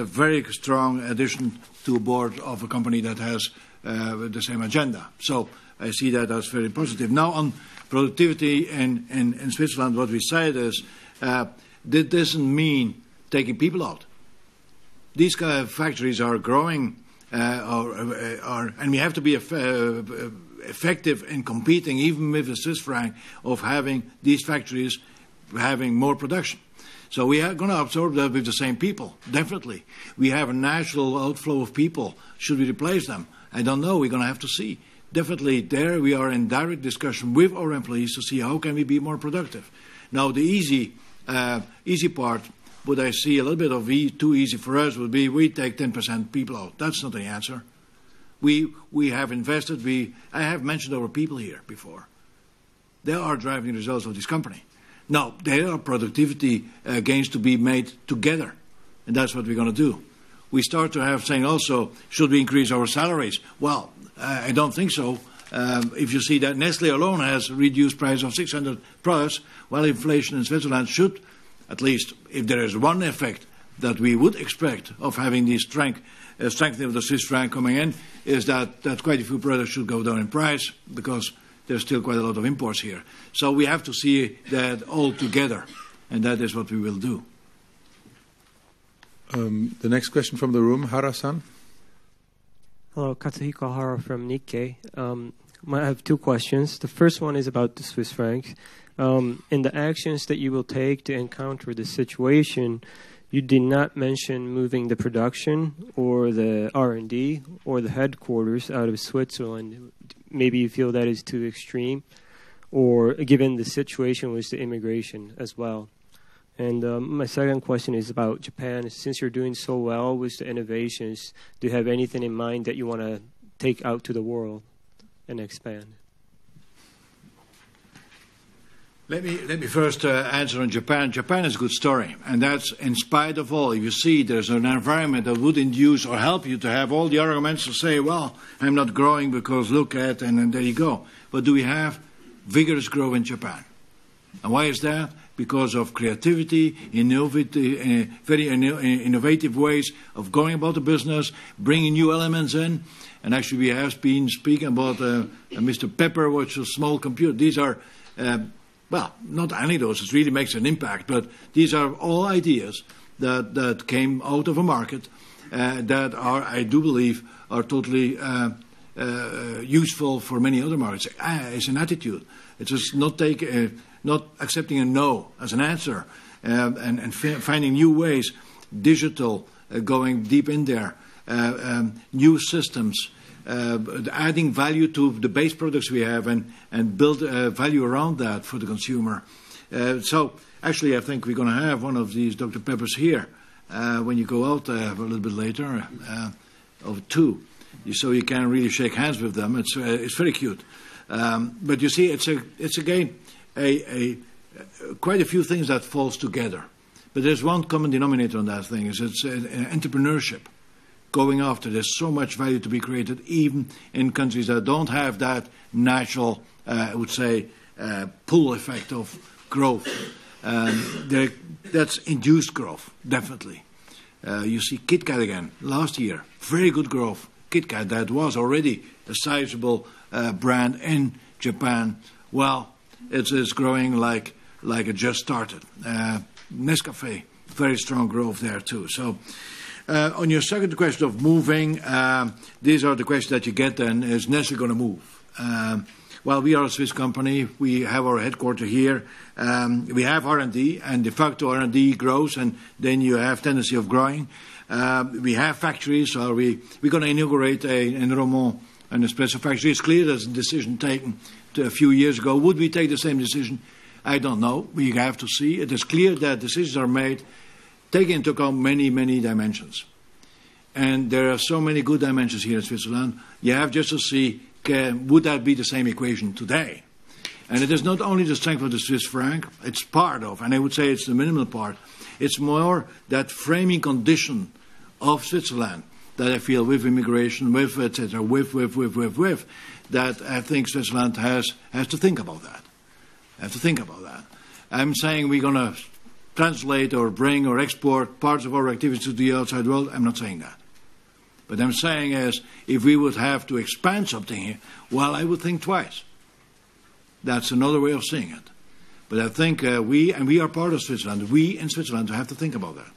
very strong addition to a board of a company that has the same agenda. So I see that as very positive. Now on productivity in Switzerland, what we said is that doesn't mean taking people out. These kind of factories are growing. And we have to be effective in competing, even with the Swiss franc, of having these factories having more production. So we are going to absorb that with the same people, definitely. We have a natural outflow of people. Should we replace them? I don't know. We're going to have to see. Definitely there we are in direct discussion with our employees to see how can we be more productive. Now the easy part, would I see a little bit of too easy for us, would be we take 10% people out. That's not the answer. We have invested. I have mentioned our people here before. They are driving the results of this company. Now, there are productivity gains to be made together, and that's what we're going to do. We start to have saying also, should we increase our salaries? Well, I don't think so. If you see that Nestlé alone has reduced price of 600 products, while inflation in Switzerland should, at least if there is one effect that we would expect of having the strengthening of the Swiss franc coming in, is that quite a few products should go down in price because there's still quite a lot of imports here. So we have to see that all together, and that is what we will do. The next question from the room, Hara-san. Hello, Katsuhiko Hara from Nikkei. I have two questions. The first one is about the Swiss francs. In the actions that you will take to encounter the situation, you did not mention moving the production or the R&D or the headquarters out of Switzerland. Maybe you feel that is too extreme, or given the situation with the immigration as well. And my second question is about Japan. Since you're doing so well with the innovations, do you have anything in mind that you want to take out to the world and expand? Let me first answer on Japan. Japan is a good story, and that's in spite of all. You see, there's an environment that would induce or help you to have all the arguments to say, well, I'm not growing because look at, and there you go. But do we have vigorous growth in Japan? And why is that? Because of creativity, very innovative ways of going about the business, bringing new elements in. And actually, we have been speaking about Mr. Pepper, which is a small computer. These are, well, not anecdotes. It really makes an impact. But these are all ideas that came out of a market that are, I do believe, are totally useful for many other markets. It's an attitude. It's just not accepting a no as an answer, and finding new ways, digital, going deep in there, new systems, adding value to the base products we have, and build value around that for the consumer. So actually, I think we're going to have one of these Dr. Peppers here when you go out a little bit later, of two, so you can really shake hands with them. It's very cute. But you see, it's again quite a few things that falls together. But there's one common denominator on that thing: it's entrepreneurship. Going after, there's so much value to be created, even in countries that don't have that natural, I would say, pull effect of growth. That's induced growth, definitely. You see KitKat again last year, very good growth. KitKat, that was already a sizable brand in Japan. Well, it's growing like it just started. Nescafé, very strong growth there too. So on your second question of moving, these are the questions that you get then. Is Nestlé going to move? Well, we are a Swiss company. We have our headquarters here. We have R&D, and de facto R&D grows, and then you have tendency of growing. We have factories. So we're going to inaugurate in Romont an espresso factory. It's clear there's a decision taken a few years ago. Would we take the same decision? I don't know. We have to see. It is clear that decisions are made taking into account many, many dimensions. And there are so many good dimensions here in Switzerland. You have just to see, would that be the same equation today? And it is not only the strength of the Swiss franc, it's part of, and I would say it's the minimal part, it's more that framing condition of Switzerland that I feel with immigration, with etc., with, that I think Switzerland has to think about that. I'm saying we're going to translate or bring or export parts of our activities to the outside world. I'm not saying that. But I'm saying is, if we would have to expand something here, well, I would think twice. That's another way of seeing it. But I think we are part of Switzerland. We in Switzerland have to think about that.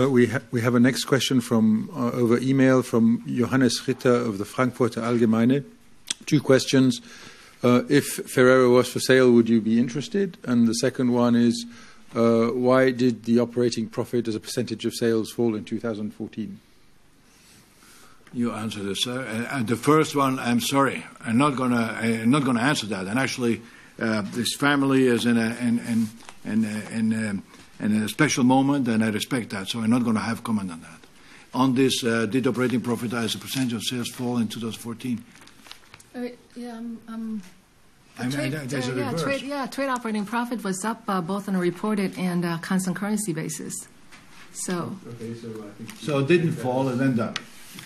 We have a next question from over email from Johannes Ritter of the Frankfurter Allgemeine. 2 questions. If Ferrero was for sale, would you be interested? And the second one is, why did the operating profit as a percentage of sales fall in 2014? You answer this, sir. And the first one, I'm sorry, I'm not going to answer that. And actually, this family is in a special moment, and I respect that. So I'm not going to have comment on that. On this, did operating profit as a percentage of sales fall in 2014? Trade operating profit was up both on a reported and constant currency basis. So it didn't fall, it went up.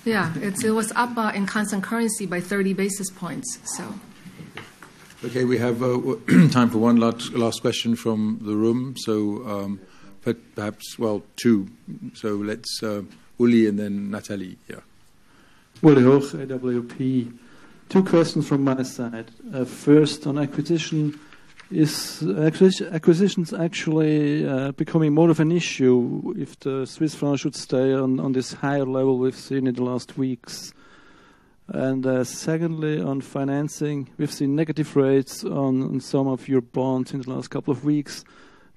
Yeah, it was up in constant currency by 30 basis points. So. Okay, we have time for one last question from the room. So, but perhaps 2. So let's Uli and then Natalie. Yeah. Uli Hoch, AWP. 2 questions from my side. First, on acquisition, is acquisitions actually becoming more of an issue if the Swiss franc should stay on this higher level we've seen in the last weeks? And secondly, on financing, we've seen negative rates on some of your bonds in the last couple of weeks.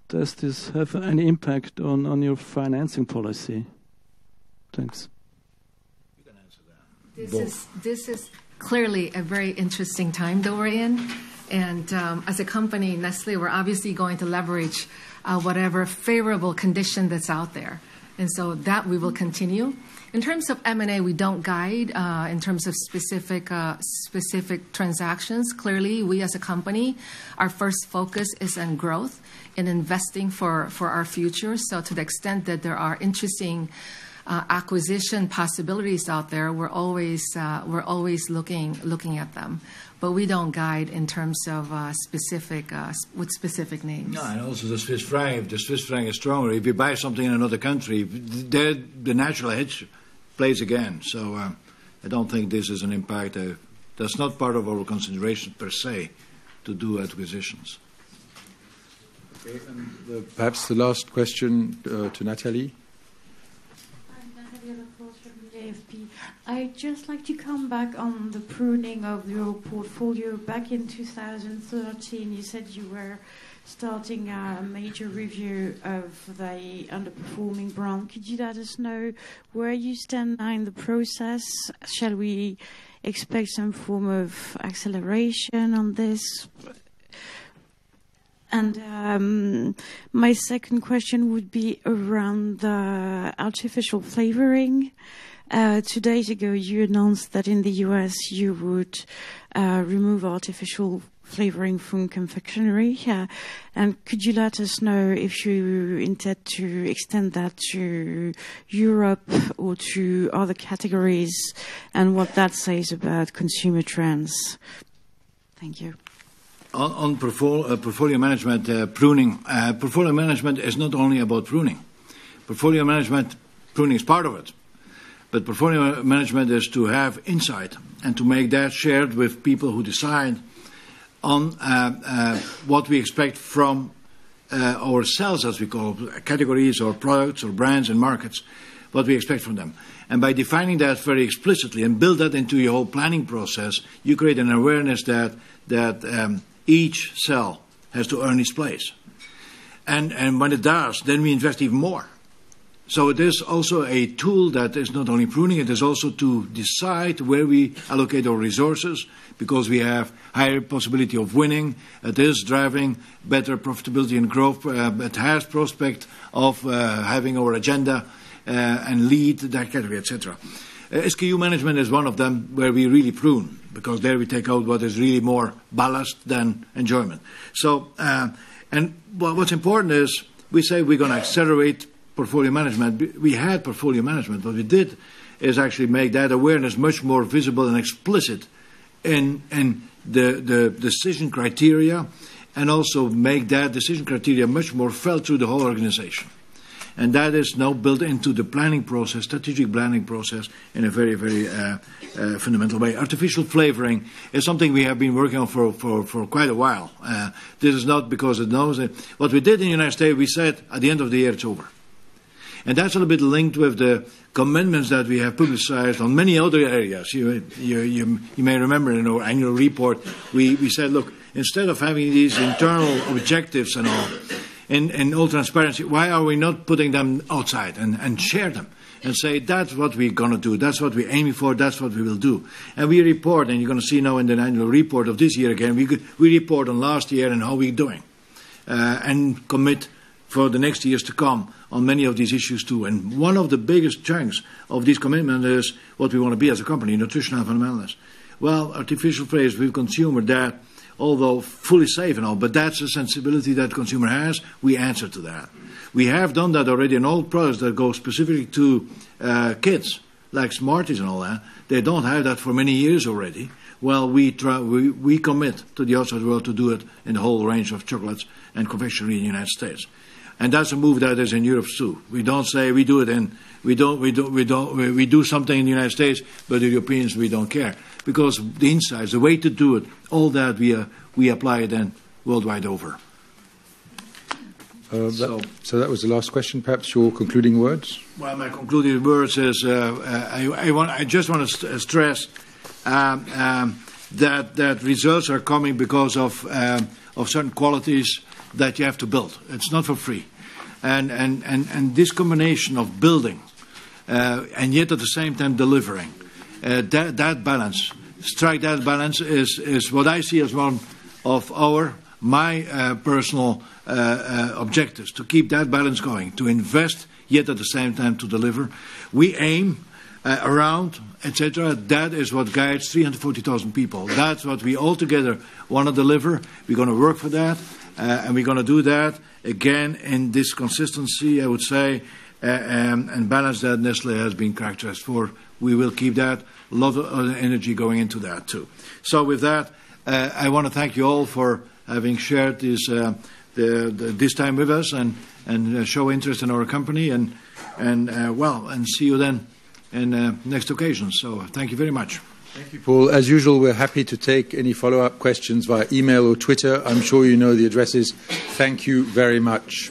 Does this have any impact on your financing policy? Thanks. You can answer that. This is clearly a very interesting time that we're in. And as a company, Nestlé, we're obviously going to leverage whatever favorable condition that's out there. And so that we will continue. In terms of M&A, we don't guide in terms of specific transactions. Clearly, we as a company, our first focus is on growth and investing for our future. So to the extent that there are interesting acquisition possibilities out there, we're always looking at them. But we don't guide in terms of with specific names. No, and also the Swiss franc. If the Swiss franc is stronger, if you buy something in another country, the natural hedge plays again. So I don't think this is an impact. That's not part of our consideration per se to do acquisitions. Okay, and perhaps the last question to Nathalie. I'd just like to come back on the pruning of your portfolio. Back in 2013, you said you were starting a major review of the underperforming brand. Could you let us know where you stand now in the process? Shall we expect some form of acceleration on this? And my second question would be around the artificial flavoring. 2 days ago, you announced that in the US you would remove artificial flavoring from confectionery. And could you let us know if you intend to extend that to Europe or to other categories, and what that says about consumer trends? Thank you. On portfolio management, pruning. Portfolio management is not only about pruning. Portfolio management, pruning is part of it. But portfolio management is to have insight and to make that shared with people who decide on what we expect from ourselves, as we call it, categories or products or brands and markets, what we expect from them. And by defining that very explicitly and build that into your whole planning process, you create an awareness that each cell has to earn its place. And when it does, then we invest even more. So it is also a tool that is not only pruning, it is also to decide where we allocate our resources, because we have higher possibility of winning. It is driving better profitability and growth. It has prospect of having our agenda and lead that category, etc. SKU management is one of them where we really prune, because there we take out what is really more ballast than enjoyment. So, and what's important is we say we're going to accelerate portfolio management. We had portfolio management. What we did is actually make that awareness much more visible and explicit in the decision criteria, and also make that decision criteria much more felt through the whole organization. And that is now built into the planning process, strategic planning process, in a very, very fundamental way. Artificial flavoring is something we have been working on for quite a while. This is not because it knows it. What we did in the United States, we said at the end of the year it's over. And that's a little bit linked with the commitments that we have publicized on many other areas. You may remember in our annual report, we said, look, instead of having these internal objectives and all, in all transparency, why are we not putting them outside and share them and say that's what we're going to do, that's what we're aiming for, that's what we will do. And we report, and you're going to see now in the annual report of this year again, we report on last year and how we're doing, and commit for the next years to come on many of these issues too. And one of the biggest chunks of this commitment is what we want to be as a company, nutrition and fundamentalists. Well, artificial flavors with consumer that, although fully safe and all, but that's a sensibility that consumer has, we answer to that. We have done that already in all products that go specifically to kids, like Smarties and all that. They don't have that for many years already. Well, we commit to the outside world to do it in the whole range of chocolates and confectionery in the United States. And that's a move that is in Europe too. We don't say we do it we do something in the United States, but the Europeans, we don't care. Because the insights, the way to do it, all that we apply it then worldwide over. So that was the last question. Perhaps your concluding words? Well, my concluding words is I just want to stress that results are coming because of certain qualities that you have to build. It's not for free. And this combination of building and yet at the same time delivering, that balance, strike that balance is what I see as one of my personal objectives, to keep that balance going, to invest yet at the same time to deliver. We aim around, etc. That is what guides 340,000 people. That's what we all together want to deliver. We're going to work for that. And we're going to do that, again, in this consistency, I would say, and balance that Nestlé has been characterized for. We will keep that. A lot of energy going into that too. So with that, I want to thank you all for having shared this this time with us and show interest in our company and see you then in next occasion. So thank you very much. Thank you, Paul. As usual, we're happy to take any follow-up questions via email or Twitter. I'm sure you know the addresses. Thank you very much.